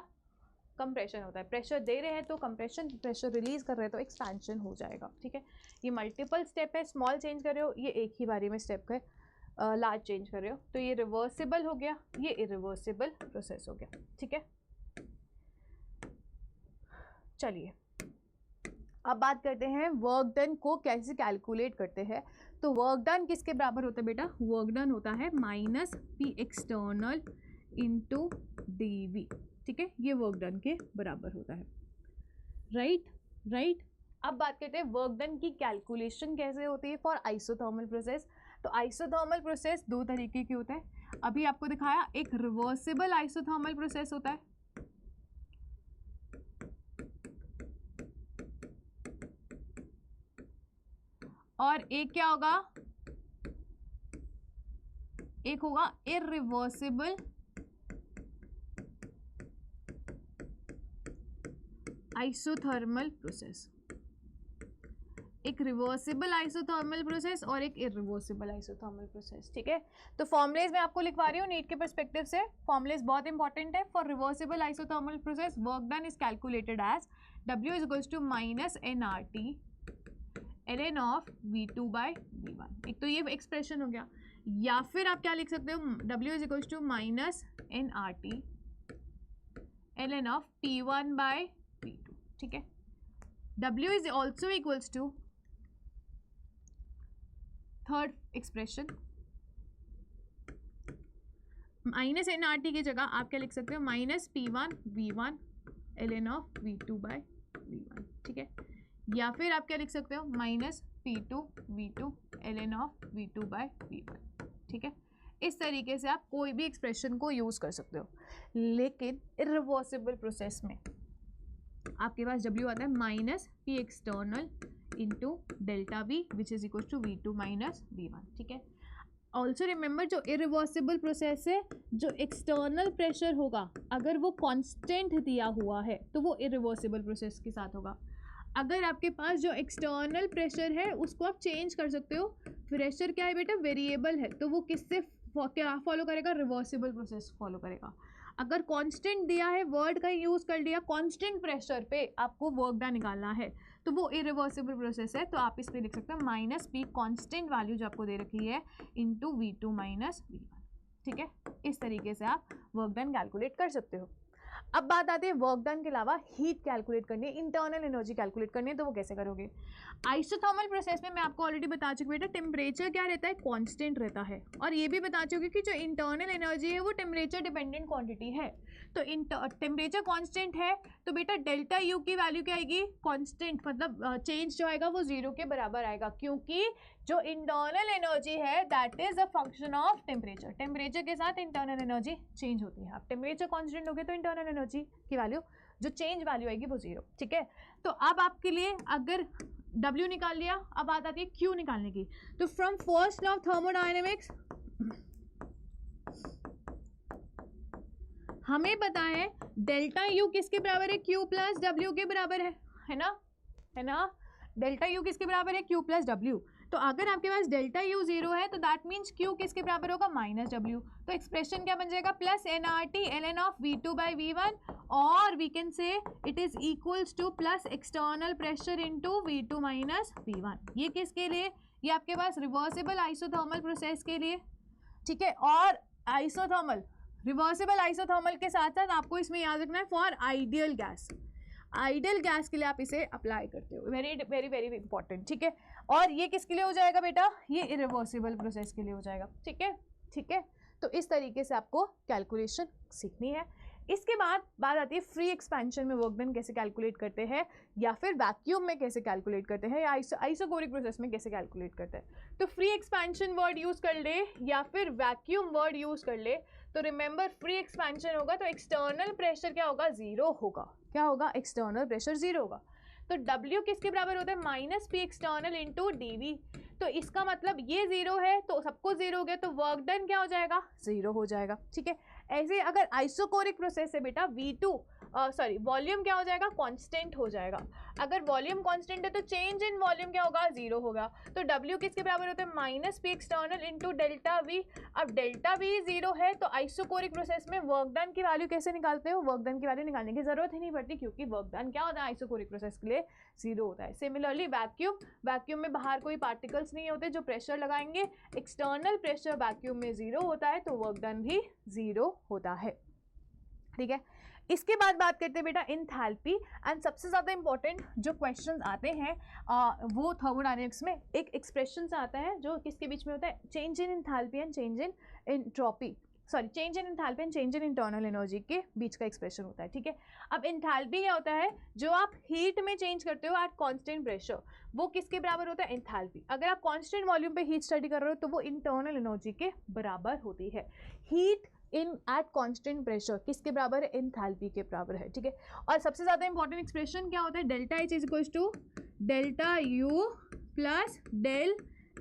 कंप्रेशन होता है। प्रेशर दे रहे हैं तो कंप्रेशन, प्रेशर रिलीज कर रहे हैं तो एक्सपेंशन हो जाएगा। ठीक है, ये मल्टीपल स्टेप है, स्मॉल चेंज कर रहे हो, ये एक ही बारी में स्टेप का लार्ज चेंज कर रहे हो, तो ये रिवर्सिबल हो गया, ये इरिवर्सिबल प्रोसेस हो गया। ठीक है, चलिए अब बात करते हैं वर्क डन को कैसे कैलकुलेट करते हैं। तो वर्क डन किसके बराबर होता है बेटा, वर्क डन होता है minus P external into D. ठीक है, ये वर्क डन के बराबर होता है। राइट। अब बात करते हैं वर्क डन की कैलकुलेशन कैसे होती है फॉर आइसोथर्मल प्रोसेस। तो आइसोथर्मल प्रोसेस दो तरीके के होता है, अभी आपको दिखाया, एक रिवर्सिबल आइसोथर्मल प्रोसेस होता है, और एक क्या होगा, एक होगा इरिवर्सिबल आइसोथर्मल प्रोसेस। एक रिवर्सिबल आइसोथर्मल प्रोसेस और एक इरिवर्सिबल आइसोथर्मल प्रोसेस। ठीक है, तो फॉर्मुलेज मैं आपको लिखवा रही हूँ नीट के परस्पेक्टिव से, फॉर्मुलेज बहुत इंपॉर्टेंट है। For reversible isothermal process work done is calculated as W is to minus NRT ln of V2 by V1। एक तो ये एक्सप्रेशन हो गया, या फिर आप क्या लिख सकते हो, W is equals to minus NRT ln of P1 by P2। ठीक है, W is also equals to third expression, minus NRT की जगह आप क्या लिख सकते हो, minus P1 V1 ln of V2 by V1। ठीक है, या फिर आप क्या लिख सकते हो, minus P2 V2 ln of V2 by V1। ठीक है, इस तरीके से आप कोई भी एक्सप्रेशन को यूज़ कर सकते हो। लेकिन इरिवर्सिबल प्रोसेस में आपके पास W आता है minus P external into delta V which is equal to V2 minus V1। ठीक है, ऑल्सो रिमेंबर जो इरिवर्सिबल प्रोसेस है, जो एक्सटर्नल प्रेशर होगा अगर वो कांस्टेंट दिया हुआ है तो वो इरिवर्सिबल प्रोसेस के साथ होगा। अगर आपके पास जो एक्सटर्नल प्रेशर है उसको आप चेंज कर सकते हो, प्रेशर क्या है बेटा, वेरिएबल है, तो वो किससे क्या फॉलो करेगा, रिवर्सिबल प्रोसेस फॉलो करेगा। अगर कांस्टेंट दिया है, वर्ड का यूज़ कर लिया, कांस्टेंट प्रेशर पे आपको वर्क डन निकालना है तो वो इरिवर्सिबल प्रोसेस है। तो आप इस पर लिख सकते हो माइनस P कांस्टेंट वैल्यू जो आपको दे रखी है इंटू V2 माइनस V1। ठीक है, इस तरीके से आप वर्क डन कैलकुलेट कर सकते हो। अब बात आती है वर्क डन के अलावा हीट कैलकुलेट करनी है, इंटरनल एनर्जी कैलकुलेट करनी है, तो वो कैसे करोगे? आइसोथर्मल प्रोसेस में मैं आपको ऑलरेडी बता चुकी बेटा टेम्परेचर क्या रहता है, कांस्टेंट रहता है, और ये भी बता चुकी कि जो इंटरनल एनर्जी है वो टेम्परेचर डिपेंडेंट क्वांटिटी है। तो टेम्परेचर कांस्टेंट है तो बेटा डेल्टा यू की वैल्यू क्या आएगी, कांस्टेंट, मतलब चेंज जो आएगा वो जीरो के बराबर आएगा, क्योंकि जो इंटरनल एनर्जी है that is a function of temperature, temperature के साथ इंटरनल एनर्जी चेंज होती है। अब टेम्परेचर कांस्टेंट हो गया तो इंटरनल एनर्जी की वैल्यू जो चेंज वैल्यू आएगी वो जीरो, ठीक है। तो अब आपके लिए अगर W निकाल लिया, अब बात आती है Q निकालने की। तो from first law of thermodynamics हमें पता है डेल्टा यू किसके बराबर है, Q प्लस W के बराबर है ना, डेल्टा यू किसके बराबर है, Q प्लस W। तो अगर आपके पास डेल्टा यू जीरो है तो दैट मीन्स Q किसके बराबर होगा, माइनस W। तो एक्सप्रेशन क्या बन जाएगा, plus NRT ln of V2 by V1, और we can say it is equals to plus external pressure into V2 minus V1। ये किसके लिए, ये आपके पास रिवर्सिबल आइसोथर्मल प्रोसेस के लिए, ठीक है। और आइसोथर्मल, रिवर्सिबल आइसोथर्मल के साथ साथ आपको इसमें याद रखना है for ideal gas, ideal gas के लिए आप इसे अप्लाई करते हो, वेरी वेरी वेरी इंपॉर्टेंट, ठीक है। और ये किसके लिए हो जाएगा बेटा, ये इरिवर्सिबल प्रोसेस के लिए हो जाएगा, ठीक है, ठीक है। तो इस तरीके से आपको कैलकुलेशन सीखनी है। इसके बाद बात आती है फ्री एक्सपेंशन में वर्क डन कैसे कैलकुलेट करते हैं, या फिर वैक्यूम में कैसे कैलकुलेट करते हैं, या आइसोकोरिक प्रोसेस में कैसे कैलकुलेट करते हैं। तो फ्री एक्सपेंशन वर्ड यूज़ कर ले या फिर वैक्यूम वर्ड यूज़ कर ले, तो रिमेंबर फ्री एक्सपेंशन होगा तो एक्सटर्नल प्रेशर क्या होगा, जीरो होगा, क्या होगा, एक्सटर्नल प्रेशर जीरो होगा। तो W किसके बराबर होता है, minus P external into DV। तो इसका मतलब ये जीरो है तो सब कुछ जीरो हो गया, तो वर्क डन क्या हो जाएगा, जीरो हो जाएगा, ठीक है। ऐसे अगर आइसोकोरिक प्रोसेस है बेटा V2 वॉल्यूम क्या हो जाएगा, कांस्टेंट हो जाएगा। अगर वॉल्यूम कांस्टेंट है तो चेंज इन वॉल्यूम क्या होगा, जीरो होगा। तो W किसके बराबर होता है, minus P external into delta V। अब डेल्टा V जीरो है तो आइसोकोरिक प्रोसेस में वर्क डन की वैल्यू कैसे निकालते हो, वर्क डन की वैल्यू निकालने की जरूरत ही नहीं पड़ती, क्योंकि वर्क डन क्या होता है आइसोकोरिक प्रोसेस के लिए, जीरो होता है। सिमिलरली वैक्यूम में बाहर कोई पार्टिकल्स नहीं होते जो प्रेशर लगाएंगे, एक्सटर्नल प्रेशर वैक्यूम में जीरो होता है तो वर्क डन भी जीरो होता है, ठीक है। इसके बाद बात करते हैं बेटा एंथैल्पी, एंड सबसे ज़्यादा इंपॉर्टेंट जो क्वेश्चंस आते हैं वो थर्मोडायनेमिक्स में एक एक्सप्रेशन से आता है जो किसके बीच में होता है, change in enthalpy and change in entropy, change in enthalpy and change in internal energy के बीच का एक्सप्रेशन होता है, ठीक है। अब एंथैल्पी क्या होता है, जो आप हीट में चेंज करते हो एट कांस्टेंट प्रेशर, वो किसके बराबर होता है, एंथैल्पी। अगर आप कांस्टेंट वॉल्यूम पे हीट स्टडी कर रहे हो तो वो इंटरनल एनर्जी के बराबर होती है। Heat in at constant pressure किसके बराबर है, एंथैल्पी के बराबर है, ठीक है। और सबसे ज़्यादा इंपॉर्टेंट एक्सप्रेशन क्या होता है, delta H is equals to delta U plus del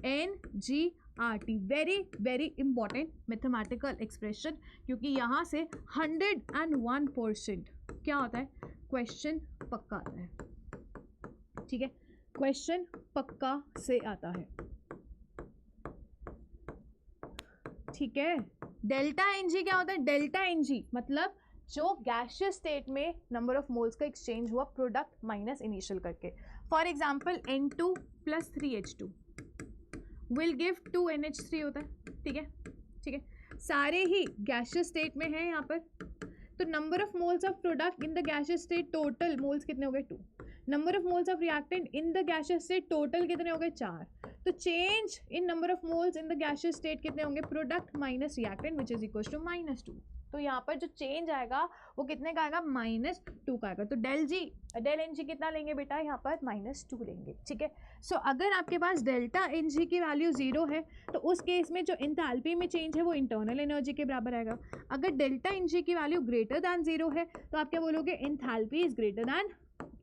N G R T. Very very important mathematical expression, क्योंकि यहाँ से 101% क्या होता है, क्वेश्चन पक्का आता है, ठीक है, क्वेश्चन पक्का से आता है, ठीक है। डेल्टा एनजी क्या होता है, डेल्टा एनजी मतलब जो गैसियस स्टेट में नंबर ऑफ मोल्स का एक्सचेंज हुआ प्रोडक्ट माइनस इनिशियल करके। For example N2 plus 3H2 will give 2NH3 होता है, ठीक है, ठीक है। सारे ही गैसियस स्टेट में है यहाँ पर, तो number of moles of product in the gaseous state total moles कितने हो गए, 2। Number of moles of reactant in the gaseous state total कितने हो गए, 4। तो change in number of moles in the gaseous state कितने होंगे, product minus reactant which is equal to -2। तो यहाँ पर जो चेंज आएगा वो कितने का आएगा, -2 का आएगा। तो डेल एन जी कितना लेंगे बेटा, यहाँ पर -2 लेंगे, ठीक है। सो अगर आपके पास डेल्टा एन जी की वैल्यू 0 है तो उस केस में जो एंथैल्पी में चेंज है वो इंटरनल एनर्जी के बराबर आएगा। अगर डेल्टा एन जी की वैल्यू ग्रेटर दैन 0 है तो आप क्या बोलोगे, enthalpy is greater than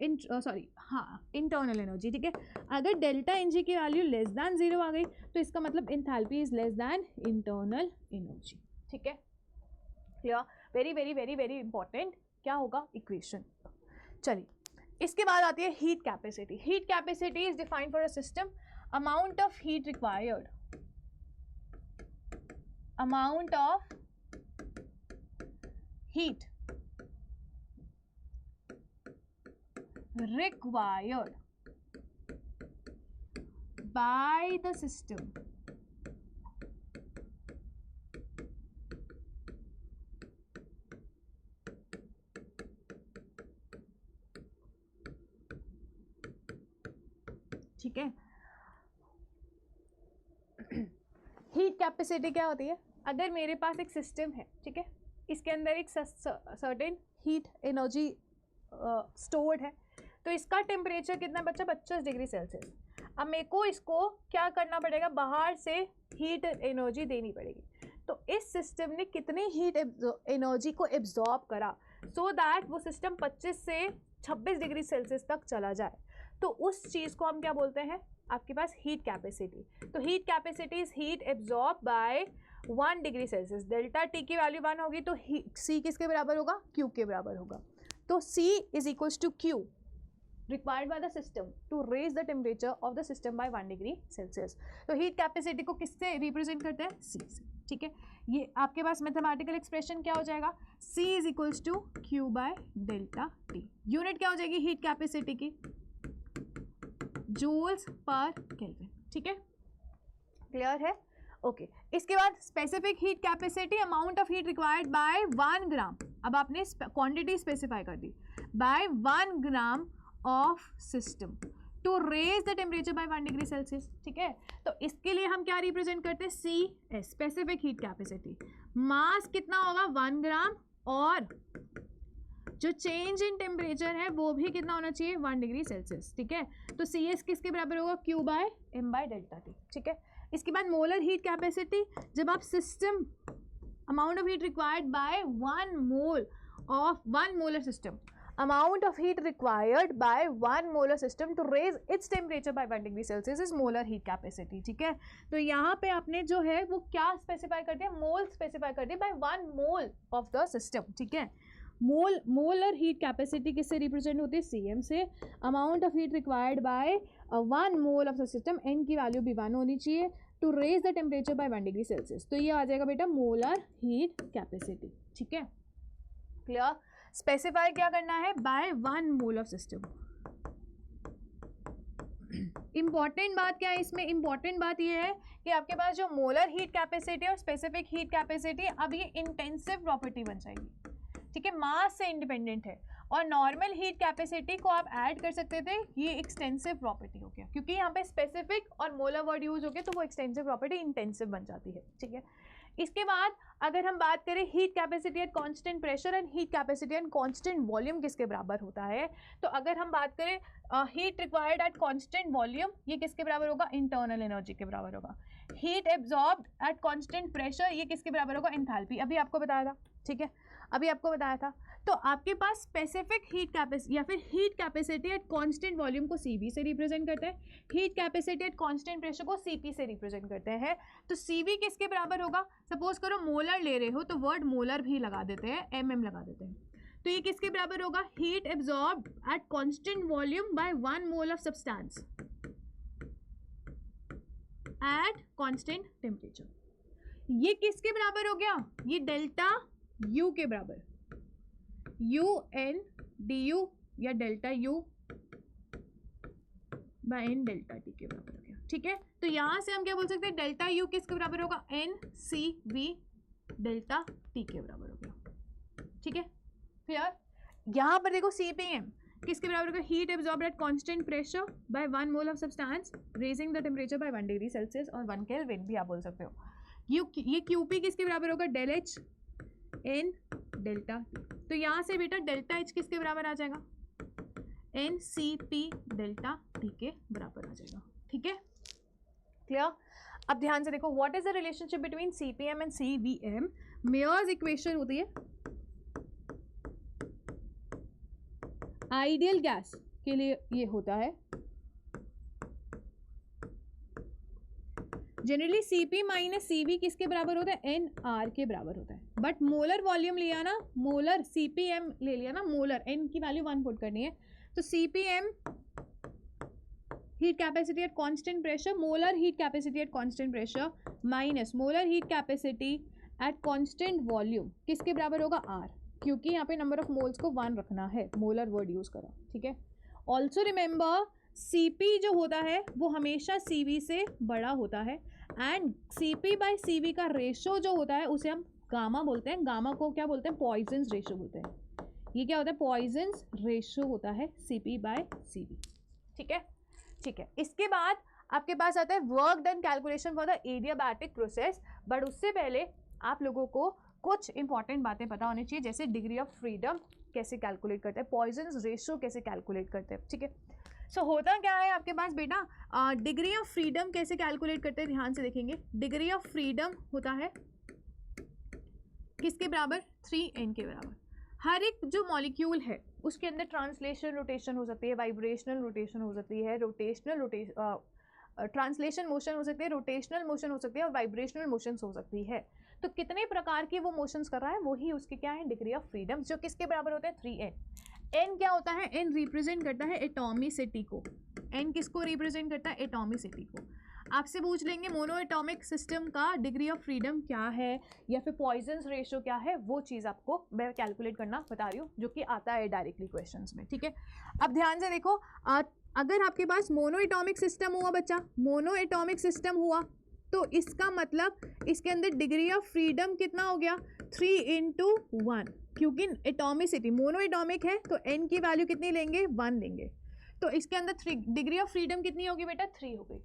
internal energy, ठीक है। अगर डेल्टा एन जी की वैल्यू लेस दैन 0 आ गई तो इसका मतलब enthalpy is less than internal energy, ठीक है, clear. Very very very very important क्या होगा, इक्वेशन। चलिए इसके बाद आती है heat capacity. Heat capacity is defined for a system, amount of heat required, amount of heat required by the system ठीक है। हीट कैपेसिटी क्या होती है? अगर मेरे पास एक सिस्टम है, ठीक है, इसके अंदर एक सर्टेन हीट एनर्जी स्टोर्ड है, तो इसका टेम्परेचर कितना बचा? 25 डिग्री सेल्सियस। अब मेरे को इसको क्या करना पड़ेगा? बाहर से हीट एनर्जी देनी पड़ेगी। तो इस सिस्टम ने कितनी हीट एनर्जी को एब्जॉर्ब करा सो दैट वो सिस्टम 25 से 26 डिग्री सेल्सियस तक चला जाए, तो उस चीज़ को हम क्या बोलते हैं? आपके पास हीट कैपेसिटी। तो heat capacity is heat absorb by 1 degree Celsius. Delta T की वैल्यू 1 होगी तो सी किसके बराबर होगा? क्यू के बराबर होगा। तो C is equals to Q required by the system to raise the temperature of the system by 1 degree Celsius। तो हीट कैपेसिटी को किससे रिप्रेजेंट करते हैं? सी से, ठीक है। ये आपके पास मैथमेटिकल एक्सप्रेशन क्या हो जाएगा? C is equals to Q by delta T. Unit क्या हो जाएगी हीट कैपेसिटी की? जूल्स पर केल्विन, ठीक है, क्लियर है? ओके इसके बाद specific heat capacity, amount of heat required by 1 gram. अब आपने क्वांटिटी स्पेसिफाई कर दी, by 1 gram of system to raise the temperature by 1 degree celsius, ठीक है। तो इसके लिए हम क्या रिप्रेजेंट करते हैं? C S, specific heat capacity. Mass कितना होगा? 1 ग्राम, और जो चेंज इन टेम्परेचर है वो भी कितना होना चाहिए? 1 डिग्री सेल्सियस, ठीक है। तो सी एस किसके बराबर होगा? Q by M by delta T, ठीक है। इसके बाद मोलर हीट कैपेसिटी, जब आप system amount of heat required by 1 mole of 1 molar system, amount of heat required by 1 molar system to raise its temperature by 1 degree Celsius is molar heat capacity, ठीक है। तो यहाँ पे आपने जो है वो क्या स्पेसिफाई कर दिया? मोल स्पेसिफाई कर दिया by 1 mole of the system, ठीक है। मोलर हीट कैपेसिटी किससे रिप्रेजेंट होती है? सीएम से। Amount of heat required by 1 mole of the system, N की वैल्यू भी 1 होनी चाहिए, to raise the temperature by 1 degree Celsius. तो ये आ जाएगा बेटा मोलर हीट कैपेसिटी, ठीक है, क्लियर। स्पेसिफाई क्या करना है? By 1 mole of system. Important बात क्या है इसमें? इंपॉर्टेंट बात ये है कि आपके पास जो मोलर हीट कैपेसिटी और स्पेसिफिक हीट कैपेसिटी, अब ये इंटेंसिव प्रॉपर्टी बन जाएगी, ठीक है, मास से इंडिपेंडेंट है। और नॉर्मल हीट कैपेसिटी को आप ऐड कर सकते थे, ये एक्सटेंसिव प्रॉपर्टी हो गया, क्योंकि यहाँ पे स्पेसिफिक और मोलर वर्ड यूज हो गया तो वो एक्सटेंसिव प्रॉपर्टी इंटेंसिव बन जाती है, ठीक है। इसके बाद अगर हम बात करें heat capacity at constant pressure and heat capacity at constant volume किसके बराबर होता है, तो अगर हम बात करें heat required at constant volume, ये किसके बराबर होगा? इंटरनल एनर्जी के बराबर होगा। Heat absorbed at constant pressure, ये किसके बराबर होगा? एंथैल्पी। अभी आपको बताया था, ठीक है, अभी आपको बताया था। तो आपके पास स्पेसिफिक हीट कैपेसिटी या फिर heat capacity at constant volume को सीवी से रिप्रेजेंट करते हैं, heat capacity at constant pressure को सीपी से रिप्रेजेंट करते हैं। तो सीवी किसके बराबर होगा? सपोज करो मोलर ले रहे हो तो वर्ड मोलर भी लगा देते हैं, एमएम लगा देते हैं। तो ये किसके बराबर होगा? Heat absorbed at constant volume by 1 mole of substance at constant temperature. ये किसके बराबर हो गया? ये डेल्टा यू के बराबर, यू एन डी यू या delta U by N delta T के बराबर हो गया, ठीक है। तो यहां से हम क्या बोल सकते हैं? डेल्टा यू किसके बराबर होगा? N C V delta T के बराबर हो गया, ठीक है, क्लियर। यहां पर देखो सीपीएम किसके बराबर होगा? Heat absorbed at constant pressure by 1 mole of substance raising the temperature by 1 degree Celsius और 1 केल्विन भी आप बोल सकते हो। ये क्यूपी किसके बराबर होगा? Del H N delta T. तो यहाँ से बेटा डेल्टा एच किसके बराबर आ जाएगा? N C P delta T के बराबर आ जाएगा, ठीक है, क्लियर। अब ध्यान से देखो, what is the relationship between CPM and CVM? Mayer's equation होती है आइडियल गैस के लिए, ये होता है जनरली सीपी माइनस सीवी किसके बराबर होता है? एन आर के बराबर होता है। बट मोलर वॉल्यूम लिया ना, मोलर सीपीएम ले लिया ना, मोलर एन की वैल्यू 1 पुट करनी है, तो CPM heat capacity at constant pressure, molar heat capacity at constant pressure minus molar heat capacity at constant volume किसके बराबर होगा? आर, क्योंकि यहाँ पे नंबर ऑफ मोल्स को 1 रखना है, मोलर वर्ड यूज करा, ठीक है। ऑल्सो रिमेंबर सीपी जो होता है वो हमेशा सीवी से बड़ा होता है, एंड सीपी बाय सीवी का रेशो जो होता है उसे हम गामा बोलते हैं। गामा को क्या बोलते हैं? पॉइजन्स रेशो बोलते हैं। ये क्या होता है? पॉइजन्स रेशो होता है सीपी बाय सीवी, ठीक है। ठीक है, इसके बाद आपके पास आता है work done calculation for the adiabatic process. But उससे पहले आप लोगों को कुछ इंपॉर्टेंट बातें पता होनी चाहिए, जैसे डिग्री ऑफ फ्रीडम कैसे कैलकुलेट करते हैं, पॉइजन्स रेशियो कैसे कैलकुलेट करते हैं। ठीक है, सो होता क्या है आपके पास बेटा, डिग्री ऑफ फ्रीडम कैसे कैलकुलेट करते हैं, ध्यान से देखेंगे। डिग्री ऑफ फ्रीडम होता है किसके बराबर, 3n के बराबर। हर एक जो मॉलिक्यूल है उसके अंदर ट्रांसलेशन रोटेशन हो सकती है, वाइब्रेशनल रोटेशन हो सकती है, ट्रांसलेशन मोशन हो सकती है, रोटेशनल मोशन हो सकती है और वाइब्रेशनल मोशंस हो सकती है। तो कितने प्रकार की वो मोशंस कर रहा है, वही उसके क्या है, डिग्री ऑफ फ्रीडम, जो किसके बराबर होते हैं, 3n। n क्या होता है, n रिप्रेजेंट करता है एटॉमिसिटी को। n किसको रिप्रेजेंट करता है, एटॉमिसिटी को। आपसे पूछ लेंगे मोनो एटॉमिक सिस्टम का डिग्री ऑफ फ्रीडम क्या है या फिर पॉइजन्स रेशियो क्या है, वो चीज़ आपको मैं कैलकुलेट करना बता रही हूँ, जो कि आता है डायरेक्टली क्वेश्चंस में। ठीक है, अब ध्यान से देखो, अगर आपके पास मोनो एटॉमिक सिस्टम हुआ बच्चा, मोनो एटॉमिक सिस्टम हुआ, तो इसका मतलब इसके अंदर डिग्री ऑफ फ्रीडम कितना हो गया, 3 × 1, क्योंकि एटॉमिसिटी मोनो एटॉमिक है तो n की वैल्यू कितनी लेंगे, 1 लेंगे, तो इसके अंदर 3 डिग्री ऑफ फ्रीडम कितनी होगी बेटा, 3 हो गई।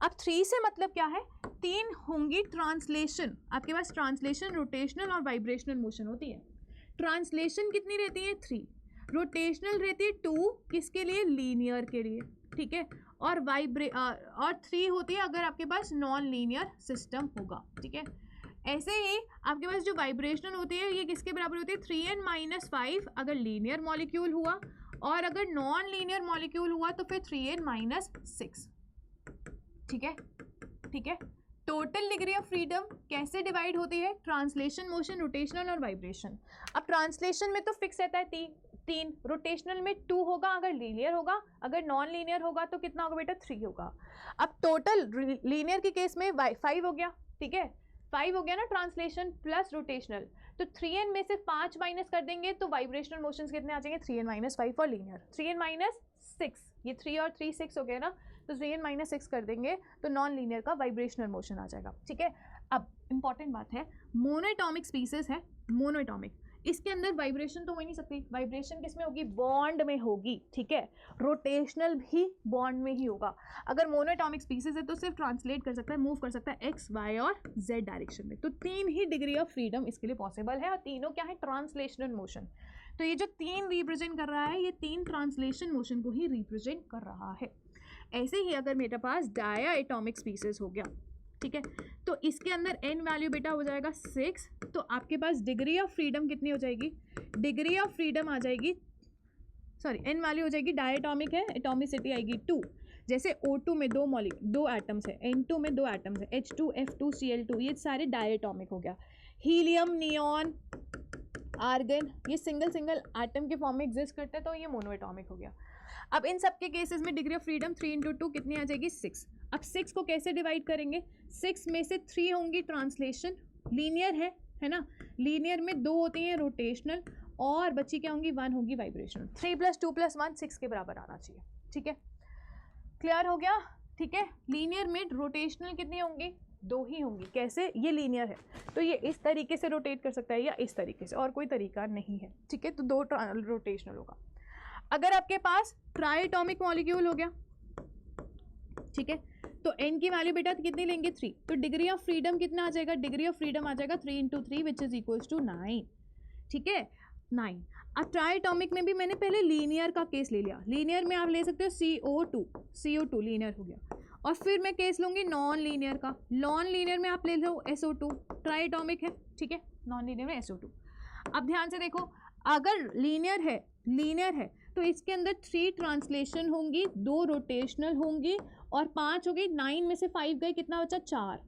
अब 3 से मतलब क्या है, 3 होंगी ट्रांसलेशन, आपके पास ट्रांसलेशन, रोटेशनल और वाइब्रेशनल मोशन होती है। ट्रांसलेशन कितनी रहती है, 3, रोटेशनल रहती है 2, किसके लिए, लीनियर के लिए। ठीक है, और 3 होती है अगर आपके पास नॉन लीनियर सिस्टम होगा। ठीक है, ऐसे ही आपके पास जो वाइब्रेशनल होती है ये किसके बराबर होती है, 3n - 5 अगर लीनियर मॉलिक्यूल हुआ, और अगर नॉन लीनियर मॉलिक्यूल हुआ तो फिर 3n - 6। ठीक है, ठीक है, टोटल डिग्री ऑफ फ्रीडम कैसे डिवाइड होती है, ट्रांसलेशन, मोशन, रोटेशनल और वाइब्रेशन। अब ट्रांसलेशन में तो फिक्स रहता है 3, रोटेशनल में 2 होगा अगर लीनियर होगा, अगर नॉन लीनियर होगा तो कितना होगा बेटा, 3 होगा। अब टोटल लीनियर के केस में 5 हो गया। ठीक है, 5 हो गया ना, ट्रांसलेशन प्लस रोटेशनल, तो 3n में से 5 माइनस कर देंगे तो वाइब्रेशनल मोशंस कितने आ जाएंगे, 3n - 5 और लीनियर 3n - 6, ये 3 और 3 6 हो गया ना, तो 3n - 6 कर देंगे तो नॉन लीनियर का वाइब्रेशनल मोशन आ जाएगा। ठीक है, अब इंपॉर्टेंट बात है, मोनोएटॉमिक स्पीसीज है, मोनोएटॉमिक, इसके अंदर वाइब्रेशन तो हो ही नहीं सकती, वाइब्रेशन किस में होगी, बॉन्ड में होगी। ठीक है, रोटेशनल भी बॉन्ड में ही होगा। अगर मोनोएटॉमिक स्पीसीज है तो सिर्फ ट्रांसलेट कर सकता है, मूव कर सकता है x, y और z डायरेक्शन में। तो 3 ही डिग्री ऑफ फ्रीडम इसके लिए पॉसिबल है, और तीनों क्या है, ट्रांसलेशनल मोशन। तो ये जो 3 रिप्रेजेंट कर रहा है, ये 3 ट्रांसलेशन मोशन को ही रिप्रेजेंट कर रहा है। ऐसे ही अगर मेरे पास डाया एटॉमिक स्पीसीज हो गया, ठीक है, तो इसके अंदर n वैल्यू बेटा हो जाएगा 6, तो आपके पास डिग्री ऑफ फ्रीडम कितनी हो जाएगी, डिग्री ऑफ फ्रीडम आ जाएगी, सॉरी n वैल्यू हो जाएगी, डायटॉमिक है, एटॉमिसिटी आएगी 2। जैसे O2 में 2 एटम्स है, N2 में 2 एटम्स है, H2, F2, Cl2, ये सारे डायटॉमिक हो गया। हीलियम, नियॉन, आर्गन, ये सिंगल एटम के फॉर्म में एग्जिस्ट करते हैं, तो ये मोनोएटॉमिक हो गया। अब इन सब के केसेस में डिग्री ऑफ फ्रीडम 3 × 2 कितनी आ जाएगी, 6। अब 6 को कैसे डिवाइड करेंगे, 6 में से 3 होंगी ट्रांसलेशन, लीनियर है ना, लीनियर में 2 होती हैं रोटेशनल, और बच्ची क्या होंगी, 1 होंगी वाइब्रेशनल। 3 + 2 + 1 6 के बराबर आना चाहिए। ठीक है, क्लियर हो गया। ठीक है, लीनियर में रोटेशनल कितनी होंगी, 2 ही होंगी। कैसे, ये लीनियर है तो ये इस तरीके से रोटेट कर सकता है या इस तरीके से, और कोई तरीका नहीं है। ठीक है, तो 2 रोटेशनल होगा। अगर आपके पास ट्राइएटॉमिक मॉलिक्यूल हो गया, ठीक है, तो n की वैल्यू बेटा कितनी लेंगे, 3, तो डिग्री ऑफ फ्रीडम कितना आ जाएगा, डिग्री ऑफ फ्रीडम आ जाएगा 3 × 3 विच इज इक्वल्स टू 9। ठीक है, 9। अब ट्राइएटॉमिक में भी मैंने पहले लीनियर का केस ले लिया, लीनियर में आप ले सकते हो CO2 लीनियर हो गया, और फिर मैं केस लूंगी नॉन लीनियर का, नॉन लीनियर में आप ले लो SO2, ट्राइएटॉमिक है। ठीक है, नॉन लीनियर में SO2। अब ध्यान से देखो, अगर लीनियर है तो इसके अंदर 3 ट्रांसलेशन होंगी, 2 रोटेशनल होंगी और 5 होगी, 9 में से 5 गए, कितना बचा, 4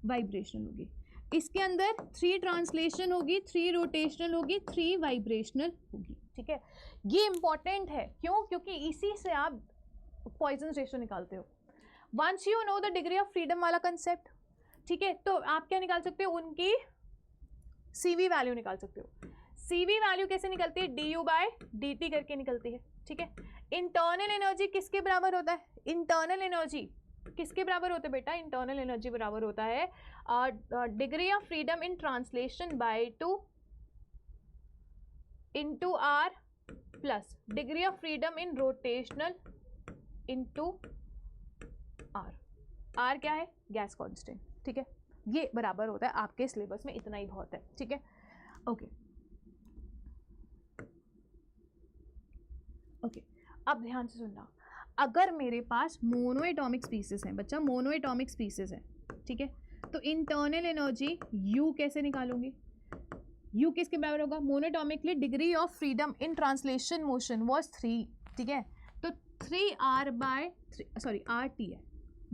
वाइब्रेशनल होगी। इसके अंदर 3 ट्रांसलेशन होगी, 3 रोटेशनल होगी, 3 वाइब्रेशनल होगी। ठीक है, ये इंपॉर्टेंट है, क्यों, क्योंकि इसी से आप पॉइजन रेशियो निकालते हो। Once you know the degree of freedom वाला कंसेप्ट, ठीक है, तो आप क्या निकाल सकते हो, उनकी CV वैल्यू निकाल सकते हो। CV वैल्यू कैसे निकलती है, du/dt करके निकलती है। ठीक है, इंटरनल एनर्जी किसके बराबर होता है, इंटरनल एनर्जी किसके बराबर होता है बेटा, इंटरनल एनर्जी बराबर होता है degree of freedom in translation by 2 × R plus degree of freedom in rotational into R. R क्या है? गैस कांस्टेंट, ठीक है। ये बराबर होता है आपके सिलेबस में, इतना ही बहुत है, ठीक है। ओके ओके, अब ध्यान से सुनना, अगर मेरे पास मोनो एटॉमिक स्पीसीज हैं बच्चा, मोनो एटॉमिक स्पीसीज हैं, ठीक है, तो इंटरनल एनर्जी यू कैसे निकालूंगी? यू किसके बराबर होगा? Monatomically degree of freedom in translation motion was 3, ठीक है, तो 3r बाय 3, सॉरी RT है,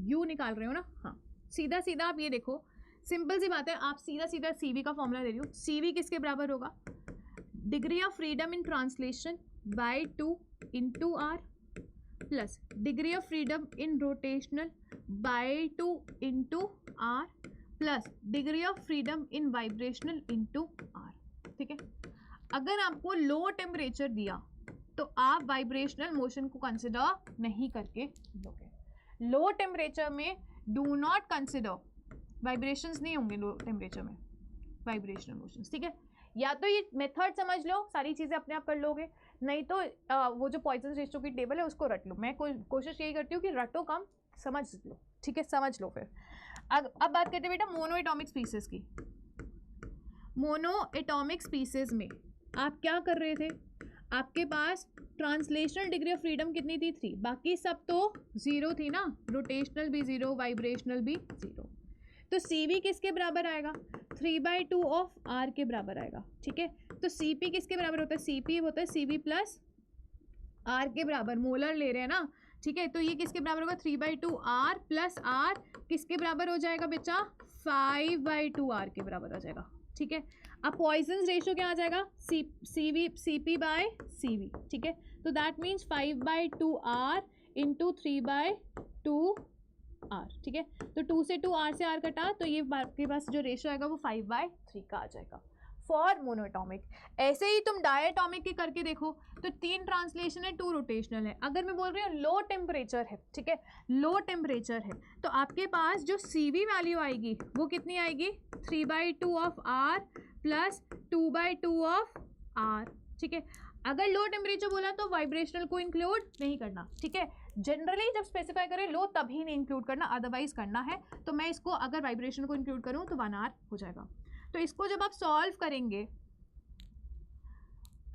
यू निकाल रहे हो ना? हाँ, सीधा सीधा आप ये देखो, सिंपल सी बात है, आप सीधा सीधा CV का फॉर्मूला दे रही हो। CV किसके बराबर होगा? Degree of freedom in translation by 2 into R plus degree of freedom in rotational by 2 into R plus degree of freedom in vibrational into R, ठीक है। अगर आपको लो टेम्परेचर दिया तो आप वाइब्रेशनल मोशन को कंसिडर नहीं करके लोगे। लो टेम्परेचर में डू नॉट कंसिडर, वाइब्रेशंस नहीं होंगे लो टेम्परेचर में, वाइब्रेशनल मोशंस, ठीक है। या तो ये मेथड समझ लो, सारी चीज़ें अपने आप कर लोगे, नहीं तो वो जो पॉइजन रेशियो की टेबल है उसको रट लो। मैं कोशिश यही करती हूँ कि रटो कम, समझ लो, ठीक है, समझ लो। फिर अब बात करते हैं बेटा मोनो एटॉमिक स्पीसीज की। मोनो एटॉमिक स्पीसीज में आप क्या कर रहे थे? आपके पास ट्रांसलेशनल डिग्री ऑफ फ्रीडम कितनी थी? 3, बाकी सब तो 0 थी ना, रोटेशनल भी 0, वाइब्रेशनल भी 0। तो CV किसके बराबर आएगा? 3/2 ऑफ R के बराबर आएगा, ठीक है। तो CP किसके बराबर होता है? CP होता है CV प्लस R के बराबर, मोलर ले रहे हैं ना, ठीक है। तो ये किसके बराबर होगा? 3/2 R प्लस R किसके बराबर हो जाएगा बच्चा? 5/2 R के बराबर आ जाएगा, ठीक है। अब पॉइजन रेशियो क्या आ जाएगा? CP बाय CV, ठीक है। तो that means 5/2 R into 3/2 R, ठीक है। तो 2 से 2 R से R कटा, तो ये आपके पास जो रेशियो आएगा वो 5/3 का आ जाएगा फॉर मोनोएटॉमिक। ऐसे ही तुम डायटॉमिक के करके देखो, तो 3 ट्रांसलेशन है, 2 रोटेशनल है। अगर मैं बोल रही हूँ लो टेम्परेचर है, ठीक है, लो टेम्परेचर है, तो आपके पास जो CV वैल्यू आएगी वो कितनी आएगी? 3/2 of R plus 2/2 of R, ठीक है। अगर लो टेम्परेचर बोला तो वाइब्रेशनल को इंक्लूड नहीं करना, ठीक है। जनरली जब स्पेसिफाई करें लो तभी नहीं इंक्लूड करना, अदरवाइज करना है। तो मैं इसको अगर वाइब्रेशन को इंक्लूड करूँ तो 1 आवर हो जाएगा। तो इसको जब आप सॉल्व करेंगे,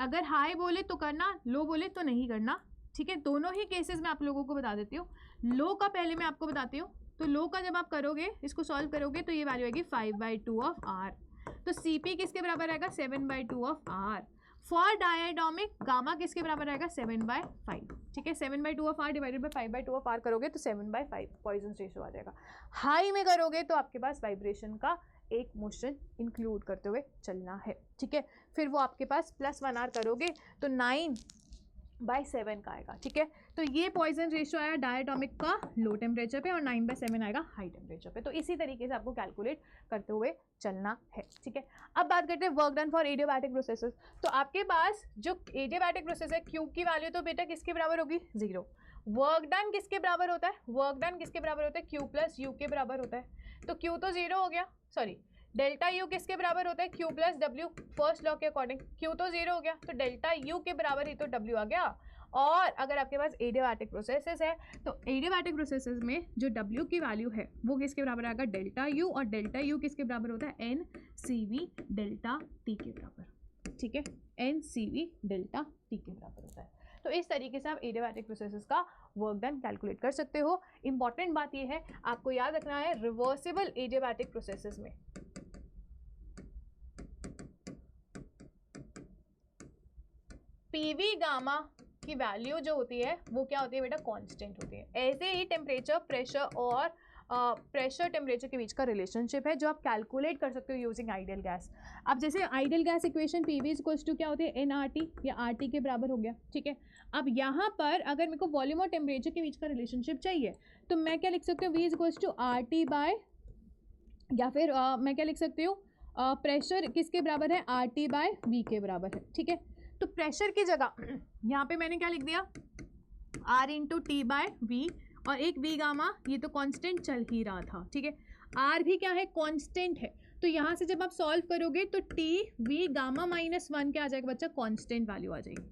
अगर हाई बोले तो करना, लो बोले तो नहीं करना, ठीक है। दोनों ही केसेस में आप लोगों को बता देती हूँ। लो का पहले मैं आपको बताती हूँ। तो लो का जब आप करोगे, इसको सॉल्व करोगे, तो ये वैल्यू आएगी 5/2 ऑफ R। तो CP किसके बराबर आएगा? 7/2 of R। For diatomic gamma किसके बराबर आएगा? 7/5, ठीक है। 7/2 of R divided by 5/2 of R करोगे तो 7/5 पॉइजन रेशियो आ जाएगा। हाई में करोगे तो आपके पास वाइब्रेशन का एक मोशन इंक्लूड करते हुए चलना है, ठीक है। फिर वो आपके पास +1 R करोगे तो 9/7 का आएगा, ठीक है। तो ये पॉइजन रेशियो आया डायटॉमिक का लो टेम्परेचर पे, और 9/7 आएगा हाई टेम्परेचर पे। तो इसी तरीके से आपको कैलकुलेट करते हुए चलना है, ठीक है। अब बात करते हैं work done for adiabatic processes. तो आपके पास जो एडियाबैटिक प्रोसेस है, Q की वैल्यू तो बेटा किसके बराबर होगी? 0। वर्क डन किसके बराबर होता है? वर्क डन किसके बराबर होता है? Q प्लस U के बराबर होता है। तो Q तो 0 हो गया, सॉरी, डेल्टा U किसके बराबर होता है? Q plus W, first law के अकॉर्डिंग। Q तो 0 हो गया, तो डेल्टा U के बराबर ही तो W आ गया। और अगर आपके पास एडियाबैटिक प्रोसेसेस है, तो एडियाबैटिक प्रोसेसेस में जो W की वैल्यू है वो किसके बराबर आएगा? डेल्टा U, और डेल्टा U किसके बराबर होता है? NCV डेल्टा T के बराबर, ठीक है। NCV डेल्टा T के बराबर होता है। तो इस तरीके से आप एडियाबैटिक प्रोसेसेस का वर्क डन कैलकुलेट कर सकते हो। इंपॉर्टेंट बात यह है, आपको याद रखना है, रिवर्सिबल एडियाबैटिक प्रोसेसेस में PV गामा की वैल्यू जो होती है वो क्या होती है बेटा? कांस्टेंट होती है। ऐसे ही टेम्परेचर, प्रेशर और प्रेशर टेम्परेचर के बीच का रिलेशनशिप है जो आप कैलकुलेट कर सकते हो यूजिंग आइडियल गैस। अब जैसे ideal gas equation PV equals to क्या होती है? nRT या RT के बराबर हो गया, ठीक है। अब यहाँ पर अगर मेरे को वॉल्यूम और टेम्परेचर के बीच का रिलेशनशिप चाहिए तो मैं क्या लिख सकती हूँ? V equals to RT by, या फिर मैं क्या लिख सकती हूँ? प्रेशर किसके बराबर है? RT बाय V के बराबर है, ठीक है। तो प्रेशर की जगह यहाँ पे मैंने क्या लिख दिया? R into T by V, और एक V गामा, ये तो कांस्टेंट चल ही रहा था, ठीक है। R भी क्या है? कांस्टेंट है। तो यहाँ से जब आप सॉल्व करोगे तो T V गामा -1 क्या आ जाएगा बच्चा? कांस्टेंट वैल्यू आ जाएगी।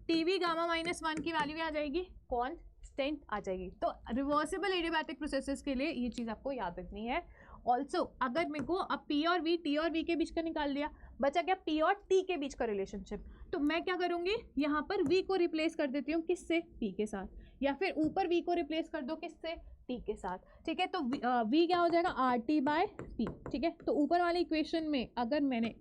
TV गामा -1 की वैल्यू आ जाएगी कौन? कांस्टेंट आ जाएगी। तो रिवर्सिबल एडियाबैटिक प्रोसेसेस के लिए ये चीज़ आपको याद रखनी है। ऑल्सो अगर मेरे को अब P और V, T और V के बीच का निकाल लिया, बचा क्या P और T के बीच का रिलेशनशिप, तो मैं क्या करूँगी यहाँ पर V को रिप्लेस कर देती हूँ किससे, P के साथ, या फिर ऊपर V को रिप्लेस कर दो किससे, T के साथ, ठीक है। तो V क्या हो जाएगा RT बाय P, ठीक है। तो ऊपर वाले इक्वेशन में अगर मैंने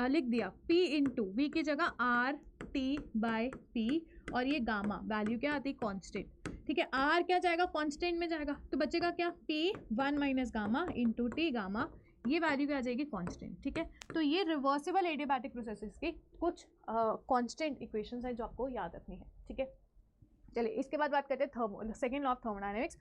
लिख दिया P इंटू वी की जगह RT बाय P, और ये गामा वैल्यू क्या आती है, कांस्टेंट, ठीक है। R क्या जाएगा, कांस्टेंट में जाएगा, तो बचेगा क्या P1 minus gamma into T gamma, ये वैल्यू क्या आ जाएगी, कांस्टेंट, ठीक है। तो ये रिवर्सिबल एडियाबैटिक प्रोसेसेस की कुछ कांस्टेंट इक्वेशंस हैं जो आपको याद रखनी है, ठीक है। चलिए इसके बाद बात करते हैं second law of thermodynamics.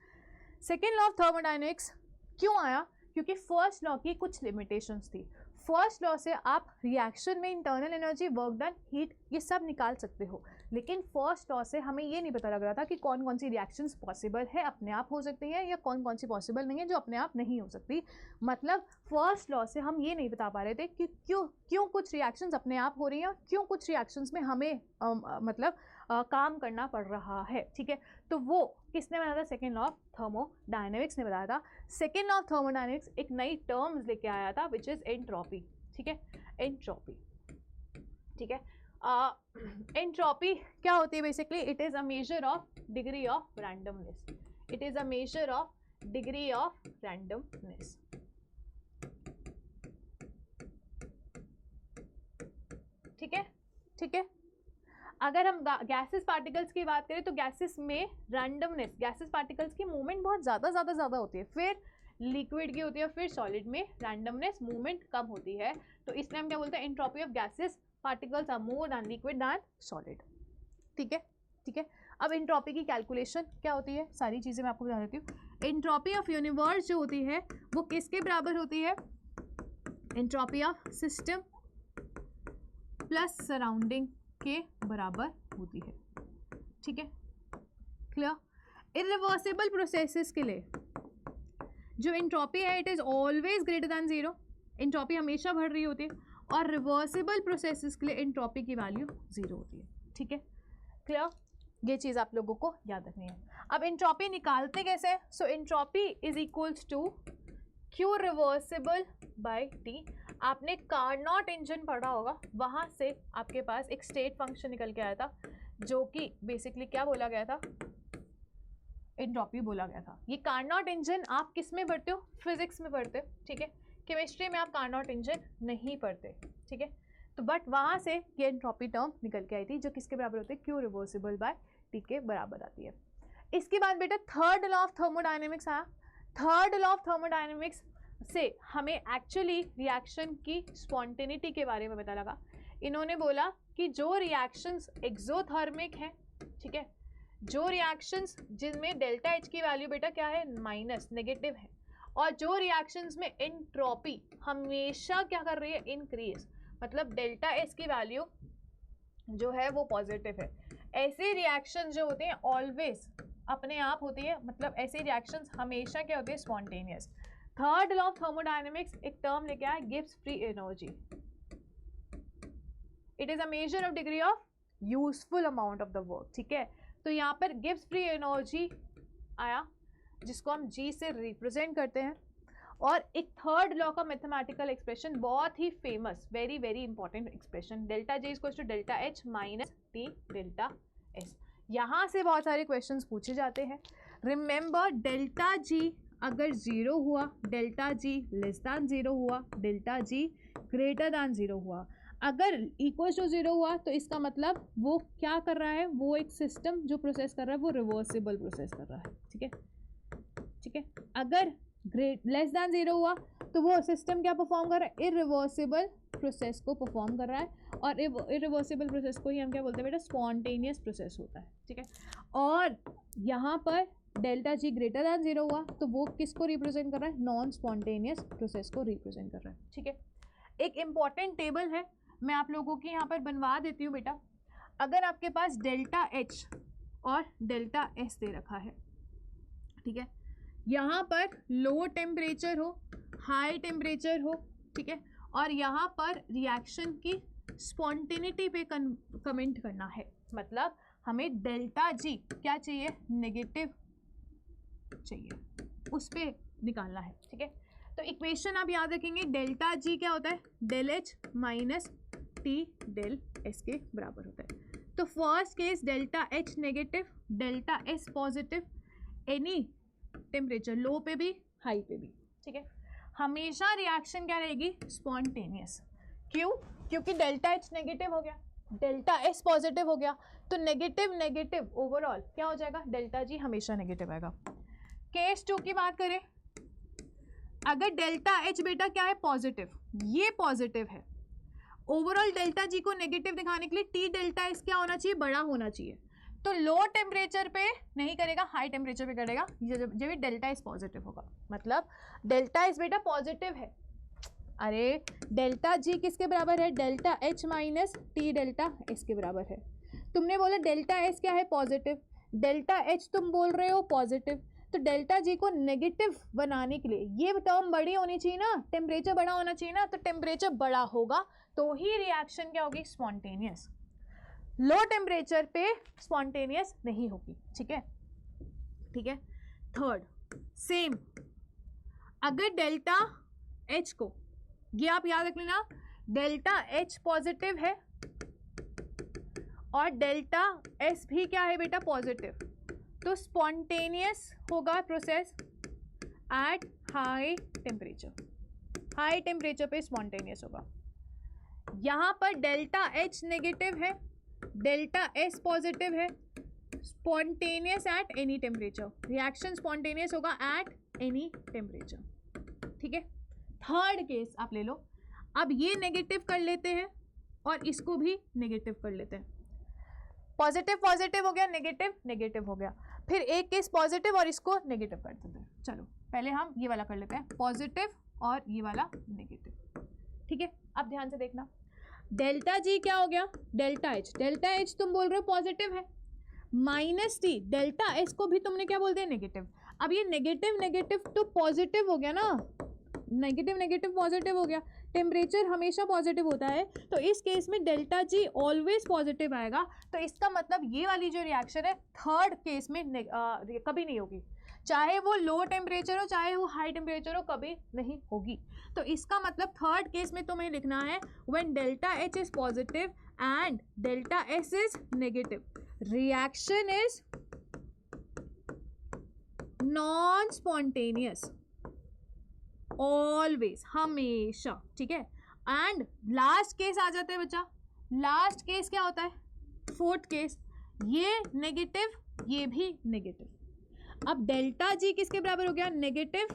Second law of thermodynamics क्यों आया, क्योंकि फर्स्ट लॉ की कुछ लिमिटेशंस थी। फर्स्ट लॉ से आप रिएक्शन में internal energy, work done, heat, ये सब निकाल सकते हो, लेकिन फर्स्ट लॉ से हमें ये नहीं पता लग रहा था कि कौन कौन सी रिएक्शंस पॉसिबल है, अपने आप हो सकती है, या कौन कौन सी पॉसिबल नहीं है जो अपने आप नहीं हो सकती। मतलब फर्स्ट लॉ से हम ये नहीं बता पा रहे थे कि क्यों कुछ रिएक्शंस अपने आप हो रही हैं, क्यों कुछ रिएक्शंस में हमें काम करना पड़ रहा है, ठीक है। तो वो किसने बनाया था, सेकेंड लॉ ऑफ थर्मोडायनेमिक्स ने बताया था। सेकेंड लॉ ऑफ थर्मोडायनेमिक्स एक नई टर्म्स लेके आया था विच इज एंट्रोपी, ठीक है, एंट्रोपी, ठीक है। एंट्रोपी क्या होती है, basically it is a measure of degree of randomness, it is a measure of degree of randomness, ठीक है, ठीक है। अगर हम गैसेस पार्टिकल्स की बात करें तो गैसेस में रैंडमनेस, गैसेस पार्टिकल्स की मूवमेंट बहुत ज़्यादा होती है, फिर लिक्विड की होती है, फिर सॉलिड में रैंडमनेस मूवमेंट कम होती है। तो इसलिए हम क्या बोलते हैं, entropy of gases particles are more than liquid than solid, ठीक है, ठीक है। अब एंट्रोपी की कैलकुलेशन क्या होती है, सारी चीज़ें मैं आपको बता देती हूँ। एंट्रोपी ऑफ यूनिवर्स जो होती है वो किसके बराबर होती है, entropy of system plus surrounding के बराबर होती है, ठीक है, क्लियर। इरिवर्सिबल प्रोसेसेस के लिए जो एंट्रोपी है it is always greater than zero, entropy हमेशा बढ़ रही होती है, और रिवर्सिबल प्रोसेसेस के लिए एंट्रोपी की वैल्यू जीरो होती है, ठीक है, क्लियर। ये चीज़ आप लोगों को याद रखनी है। अब एंट्रोपी निकालते कैसे हैं, so entropy is equals to Q reversible by T। आपने कार्नोट इंजन पढ़ा होगा, वहाँ से आपके पास एक स्टेट फंक्शन निकल के आया था जो कि बेसिकली क्या बोला गया था, एंट्रोपी बोला गया था। ये कार्नोट इंजन आप किस में पढ़ते हो, फिजिक्स में पढ़ते हो, ठीक है। केमिस्ट्री में आप कार्नोट इंजन नहीं पढ़ते, ठीक है। तो बट वहाँ से ये एंट्रोपी टर्म निकल के आई थी जो किसके बराबर होती है, Q रिवर्सिबल बाय T के बराबर आती है। इसके बाद बेटा थर्ड लॉ ऑफ थर्मोडायनेमिक्स आया। थर्ड लॉ ऑफ थर्मोडायनेमिक्स से हमें एक्चुअली रिएक्शन की स्पॉन्टेनिटी के बारे में पता लगा। इन्होंने बोला कि जो रिएक्शंस एक्सोथर्मिक हैं, ठीक है, जो रिएक्शंस जिनमें डेल्टा H की वैल्यू बेटा क्या है, माइनस, नेगेटिव है, और जो रिएक्शंस में एंट्रोपी हमेशा क्या कर रही है, इंक्रीज, मतलब डेल्टा H की वैल्यू जो है वो पॉजिटिव है, ऐसे रिएक्शन जो होते हैं ऑलवेज अपने आप होती है, मतलब ऐसे रिएक्शंस हमेशा क्या होती है, spontaneous. Third law of thermodynamics एक टर्म लेके आया, Gibbs free energy, it is a measure of degree of useful amount of the work, ठीक है। तो यहाँ पर गिब्स फ्री एनर्जी आया जिसको हम G से रिप्रेजेंट करते हैं, और एक थर्ड लॉ का मैथमेटिकल एक्सप्रेशन बहुत ही famous, very very important expression, delta G equals to delta H minus T delta S। यहाँ से बहुत सारे क्वेश्चंस पूछे जाते हैं। रिमेंबर डेल्टा G अगर जीरो हुआ, delta G less than zero हुआ, delta G greater than zero हुआ, अगर इक्वल टू जीरो हुआ तो इसका मतलब वो क्या कर रहा है, वो एक सिस्टम जो प्रोसेस कर रहा है वो रिवर्सिबल प्रोसेस कर रहा है, ठीक है, ठीक है। अगर लेस दैन जीरो हुआ तो वो सिस्टम क्या परफॉर्म कर रहा है, इरिवर्सिबल प्रोसेस को परफॉर्म कर रहा है, और इरिवर्सिबल प्रोसेस को ही हम क्या बोलते हैं बेटा, स्पॉन्टेनियस प्रोसेस होता है, ठीक है। और यहाँ पर delta G greater than zero हुआ तो वो किसको रिप्रेजेंट कर रहा है, नॉन स्पॉन्टेनियस प्रोसेस को रिप्रेजेंट कर रहा है, ठीक है। एक इम्पॉर्टेंट टेबल है, मैं आप लोगों की यहाँ पर बनवा देती हूँ बेटा। अगर आपके पास डेल्टा H और डेल्टा S दे रखा है, ठीक है, यहाँ पर लो टेम्परेचर हो, हाई टेम्परेचर हो, ठीक है, और यहाँ पर रिएक्शन की स्पॉन्टेनिटी पे कमेंट करना है, मतलब हमें डेल्टा जी क्या चाहिए, नेगेटिव चाहिए, उस पर निकालना है, ठीक है। तो इक्वेशन आप याद रखेंगे, डेल्टा जी क्या होता है, del H minus T del S के बराबर होता है। तो first case delta H negative, delta S positive, any temperature, low पे भी हाई पे भी, ठीक है। हमेशा रिएक्शन क्या रहेगी, स्पॉन्टेनियस। क्यों, क्योंकि डेल्टा एच नेगेटिव हो गया, डेल्टा एस पॉजिटिव हो गया, तो नेगेटिव नेगेटिव ओवरऑल क्या हो जाएगा, डेल्टा जी हमेशा नेगेटिव आएगा। केस 2 की बात करें, अगर डेल्टा एच बेटा क्या है, पॉजिटिव, ये पॉजिटिव है, ओवरऑल डेल्टा जी को नेगेटिव दिखाने के लिए टी डेल्टा एस क्या होना चाहिए, बड़ा होना चाहिए। तो लो टेम्परेचर पे नहीं करेगा, हाई टेम्परेचर पे करेगा जब डेल्टा एस पॉजिटिव होगा। मतलब डेल्टा एस बेटा पॉजिटिव है, अरे डेल्टा जी किसके बराबर है, delta H minus T delta S के बराबर है। तुमने बोला डेल्टा एस क्या है, पॉजिटिव, डेल्टा एच तुम बोल रहे हो पॉजिटिव, तो डेल्टा जी को नेगेटिव बनाने के लिए ये टर्म बड़ी होनी चाहिए ना, टेम्परेचर बड़ा होना चाहिए ना, तो टेम्परेचर बड़ा होगा तो ही रिएक्शन क्या होगी, स्पॉन्टेनियस। लो टेम्परेचर पे स्पॉन्टेनियस नहीं होगी, ठीक है, ठीक है। थर्ड सेम, अगर डेल्टा एच को, ये आप याद रख लेना, डेल्टा एच पॉजिटिव है और डेल्टा एस भी क्या है बेटा, पॉजिटिव, तो स्पॉन्टेनियस होगा process at high temperature, high temperature पे स्पॉन्टेनियस होगा। यहाँ पर डेल्टा एच नेगेटिव है, डेल्टा एस पॉजिटिव है, spontaneous at any temperature, reaction spontaneous होगा एट एनी टेम्परेचर, ठीक है। थर्ड केस आप ले लो, अब ये नेगेटिव कर लेते हैं और इसको भी नेगेटिव कर लेते हैं, पॉजिटिव पॉजिटिव हो गया, नेगेटिव नेगेटिव हो गया, फिर एक केस पॉजिटिव और इसको नेगेटिव कर देते हैं। चलो पहले हम ये वाला कर लेते हैं, पॉजिटिव और ये वाला नेगेटिव, ठीक है। अब ध्यान से देखना, डेल्टा जी क्या हो गया, डेल्टा एच तुम बोल रहे हो पॉजिटिव है, माइनस टी डेल्टा एस को भी तुमने क्या बोल दिया, नेगेटिव। अब ये नेगेटिव नेगेटिव तो पॉजिटिव हो गया ना, नेगेटिव नेगेटिव पॉजिटिव हो गया, टेम्परेचर हमेशा पॉजिटिव होता है, तो इस केस में डेल्टा जी ऑलवेज पॉजिटिव आएगा। तो इसका मतलब ये वाली जो रिएक्शन है थर्ड केस में कभी नहीं होगी, चाहे वो लो टेम्परेचर हो चाहे वो हाई टेम्परेचर हो, कभी नहीं होगी। तो इसका मतलब थर्ड केस में तुम्हें लिखना है, when delta H is positive and delta S is negative, reaction is non spontaneous always, हमेशा, ठीक है। एंड लास्ट केस आ जाता है बच्चा, लास्ट केस क्या होता है, फोर्थ केस, ये नेगेटिव ये भी नेगेटिव। अब डेल्टा जी किसके बराबर हो गया, नेगेटिव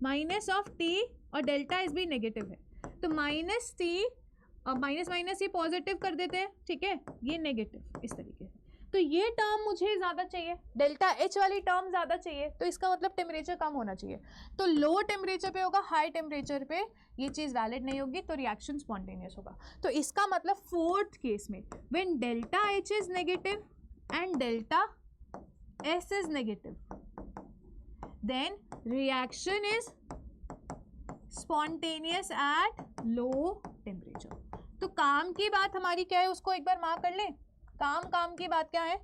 माइनस ऑफ टी, और डेल्टा एस भी नेगेटिव है, तो माइनस टी और माइनस माइनस ये पॉजिटिव कर देते हैं, ठीक है, ये नेगेटिव, इस तरीके से। तो ये टर्म मुझे ज़्यादा चाहिए, डेल्टा एच वाली टर्म ज़्यादा चाहिए, तो इसका मतलब टेम्परेचर कम होना चाहिए। तो लो टेम्परेचर पे होगा, हाई टेम्परेचर पे ये चीज़ वैलिड नहीं होगी, तो रिएक्शन स्पॉन्टेनियस होगा। तो इसका मतलब फोर्थ केस में when delta H is negative and delta S is negative, then reaction is spontaneous at low temperature. तो काम की बात हमारी क्या है, उसको एक बार मार्क कर लें। काम की बात क्या है,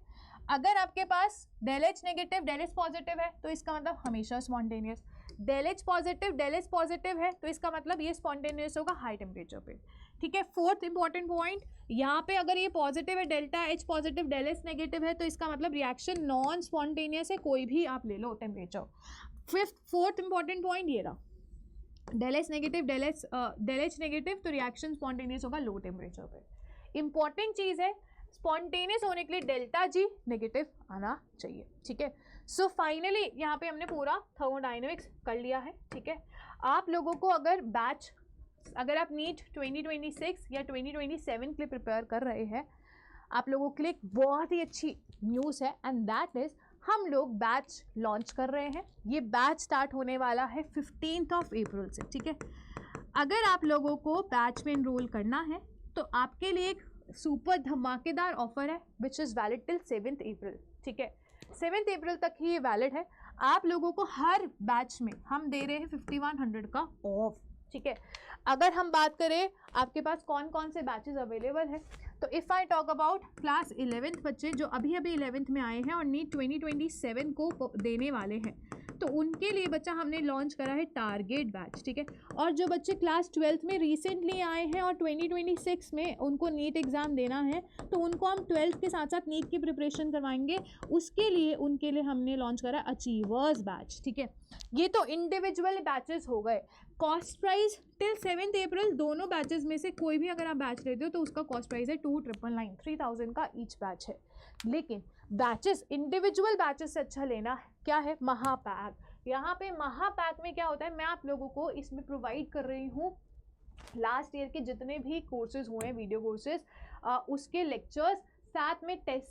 अगर आपके पास del H negative del S positive है तो इसका मतलब हमेशा spontaneous, del H positive del S positive है तो इसका मतलब ये स्पॉन्टेनियस होगा हाई टेम्परेचर पे, ठीक है। फोर्थ इंपॉर्टेंट पॉइंट, यहाँ पे अगर ये पॉजिटिव है, delta H positive del S negative है, तो इसका मतलब रिएक्शन नॉन स्पॉन्टेनियस है, कोई भी आप ले लो टेम्परेचर। फोर्थ इंपॉर्टेंट पॉइंट ये रहा, del S negative del H negative, तो रिएक्शन स्पॉन्टेनियस होगा लो टेम्परेचर पे। इंपॉर्टेंट चीज़ है, स्पॉन्टेनियस होने के लिए डेल्टा जी नेगेटिव आना चाहिए, ठीक है। सो फाइनली यहाँ पे हमने पूरा थर्मोडायनेमिक्स कर लिया है, ठीक है। आप लोगों को अगर आप नीट 2026 या 2027 के लिए प्रिपेयर कर रहे हैं, आप लोगों के लिए एक बहुत ही अच्छी न्यूज़ है, एंड दैट इज़ हम लोग बैच लॉन्च कर रहे हैं। ये बैच स्टार्ट होने वाला है 15 अप्रैल से, ठीक है। अगर आप लोगों को बैच में इनरोल करना है तो आपके लिए एक सुपर धमाकेदार ऑफर है विच इज़ वैलिड टिल 7 अप्रैल, ठीक है। 7 अप्रैल तक ही ये वैलिड है। आप लोगों को हर बैच में हम दे रहे हैं 5100 का ऑफ, ठीक है। अगर हम बात करें आपके पास कौन कौन से बैचेस अवेलेबल है, तो if I talk about class 11th बच्चे जो अभी अभी 11th में आए हैं और नीट 2027 को देने वाले हैं, तो उनके लिए बच्चा हमने लॉन्च करा है टारगेट बैच, ठीक है। और जो बच्चे क्लास 12th में रिसेंटली आए हैं और 2026 में उनको नीट एग्ज़ाम देना है, तो उनको हम 12th के साथ साथ नीट की प्रिपरेशन करवाएंगे, उसके लिए उनके लिए हमने लॉन्च करा अचीवर्स बैच, ठीक है। ये तो इंडिविजुअल बैचेस हो गए। कॉस्ट प्राइस टिल 7 अप्रैल दोनों बैचेस में से कोई भी अगर आप बैच लेते हो तो उसका कॉस्ट प्राइस है 2999, 3000 का ईच बैच है। लेकिन बैचेस इंडिविजुअल बैचेस से अच्छा लेना क्या है, महापैक। यहाँ पे महापैक में क्या होता है, मैं आप लोगों को इसमें प्रोवाइड कर रही हूँ लास्ट ईयर के जितने भी कोर्सेज हुए हैं, वीडियो कोर्सेज, उसके लेक्चर्स, साथ में टेस्ट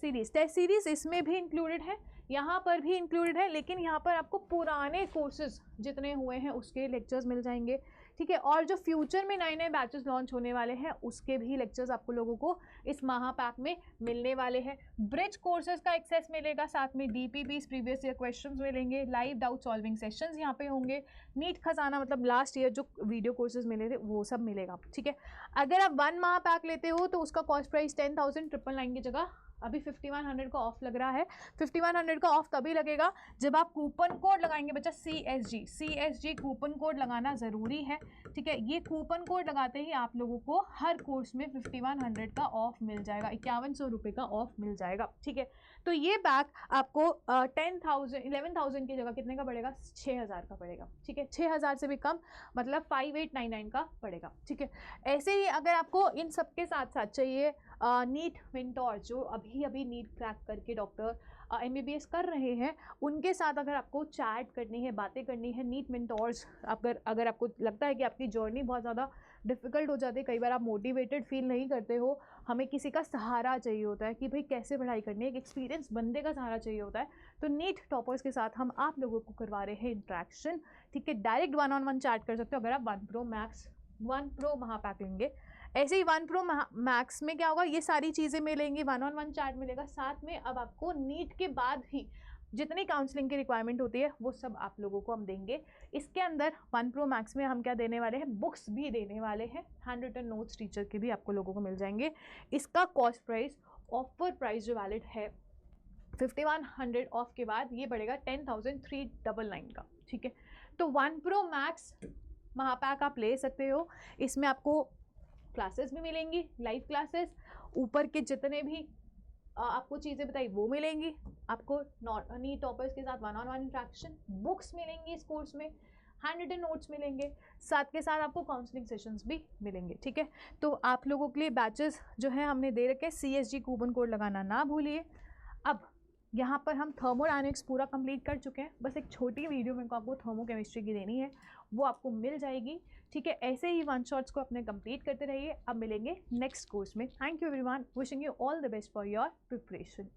सीरीज इसमें भी इंक्लूडेड है, यहाँ पर भी इंक्लूडेड है। लेकिन यहाँ पर आपको पुराने कोर्सेज जितने हुए हैं उसके लेक्चर्स मिल जाएंगे, ठीक है। और जो फ्यूचर में नए नए बैचेस लॉन्च होने वाले हैं उसके भी लेक्चर्स आपको लोगों को इस महापैक में मिलने वाले हैं। ब्रिज कोर्सेज का एक्सेस मिलेगा, साथ में DPPs प्रीवियस ईयर क्वेश्चंस मिलेंगे, लाइव डाउट सॉल्विंग सेशंस यहाँ पे होंगे, नीट खजाना मतलब लास्ट ईयर जो वीडियो कोर्सेज मिले थे वो सब मिलेगा, ठीक है। अगर आप 1 महापैक लेते हो तो उसका कॉस्ट प्राइस 10,999 की जगह अभी 5100 का ऑफ लग रहा है। 5100 का ऑफ तभी लगेगा जब आप कूपन कोड लगाएंगे बच्चा, CSG कूपन कोड लगाना ज़रूरी है, ठीक है। ये कूपन कोड लगाते ही आप लोगों को हर कोर्स में 5100 का ऑफ मिल जाएगा, 5100 रुपये का ऑफ मिल जाएगा, ठीक है। तो ये बैग आपको 11,000 की जगह कितने का पड़ेगा, 6,000 का पड़ेगा, ठीक है। 6,000 से भी कम मतलब 5899 का पड़ेगा, ठीक है। ऐसे ही अगर आपको इन सब के साथ साथ चाहिए नीट मेंटोर जो अभी अभी नीट क्रैक करके डॉक्टर MBBS कर रहे हैं, उनके साथ अगर आपको चैट करनी है, बातें करनी है, नीट मेंटोर्स, अगर आपको लगता है कि आपकी जर्नी बहुत ज़्यादा डिफ़िकल्ट हो जाती है, कई बार आप मोटिवेटेड फील नहीं करते हो, हमें किसी का सहारा चाहिए होता है कि भाई कैसे पढ़ाई करनी है, एक एक्सपीरियंस बंदे का सहारा चाहिए होता है, तो नीट टॉपर्स के साथ हम आप लोगों को करवा रहे हैं इंट्रैक्शन, ठीक है। डायरेक्ट 1-on-1 चैट कर सकते हो अगर आप 1 Pro महापैक लेंगे। ऐसे ही 1 Pro मैक्स में क्या होगा, ये सारी चीज़ें मिलेंगी, 1-on-1 चैट मिलेगा, साथ में अब आपको नीट के बाद भी जितनी काउंसलिंग की रिक्वायरमेंट होती है वो सब आप लोगों को हम देंगे। इसके अंदर 1 Pro मैक्स में हम क्या देने वाले हैं, बुक्स भी देने वाले हैं, हैंड रिटन नोट्स टीचर के भी आपको लोगों को मिल जाएंगे। इसका कॉस्ट प्राइस, ऑफर प्राइस जो वैलिड है 5100 ऑफ के बाद ये बढ़ेगा 10,399 का, ठीक है। तो 1 Pro मैक्स महापैक आप ले सकते हो। इसमें आपको क्लासेस भी मिलेंगी, लाइव क्लासेस, ऊपर के जितने भी आपको चीज़ें बताई वो मिलेंगी, आपको नीट टॉपर्स के साथ 1-on-1 इंट्रैक्शन, बुक्स मिलेंगी इस कोर्स में, हैंड रिटन नोट्स मिलेंगे, साथ के साथ आपको काउंसलिंग सेशंस भी मिलेंगे, ठीक है। तो आप लोगों के लिए बैचेस जो है हमने दे रखे, CSG कूपन कोड लगाना ना भूलिए। अब यहाँ पर हम थर्मोडायनेमिक्स पूरा कंप्लीट कर चुके हैं, बस एक छोटी वीडियो मेरे को आपको थर्मोकेमिस्ट्री की देनी है, वो आपको मिल जाएगी, ठीक है। ऐसे ही 1 शॉट्स को अपने कंप्लीट करते रहिए। अब मिलेंगे नेक्स्ट कोर्स में। Thank you everyone, wishing you all the best for your preparation.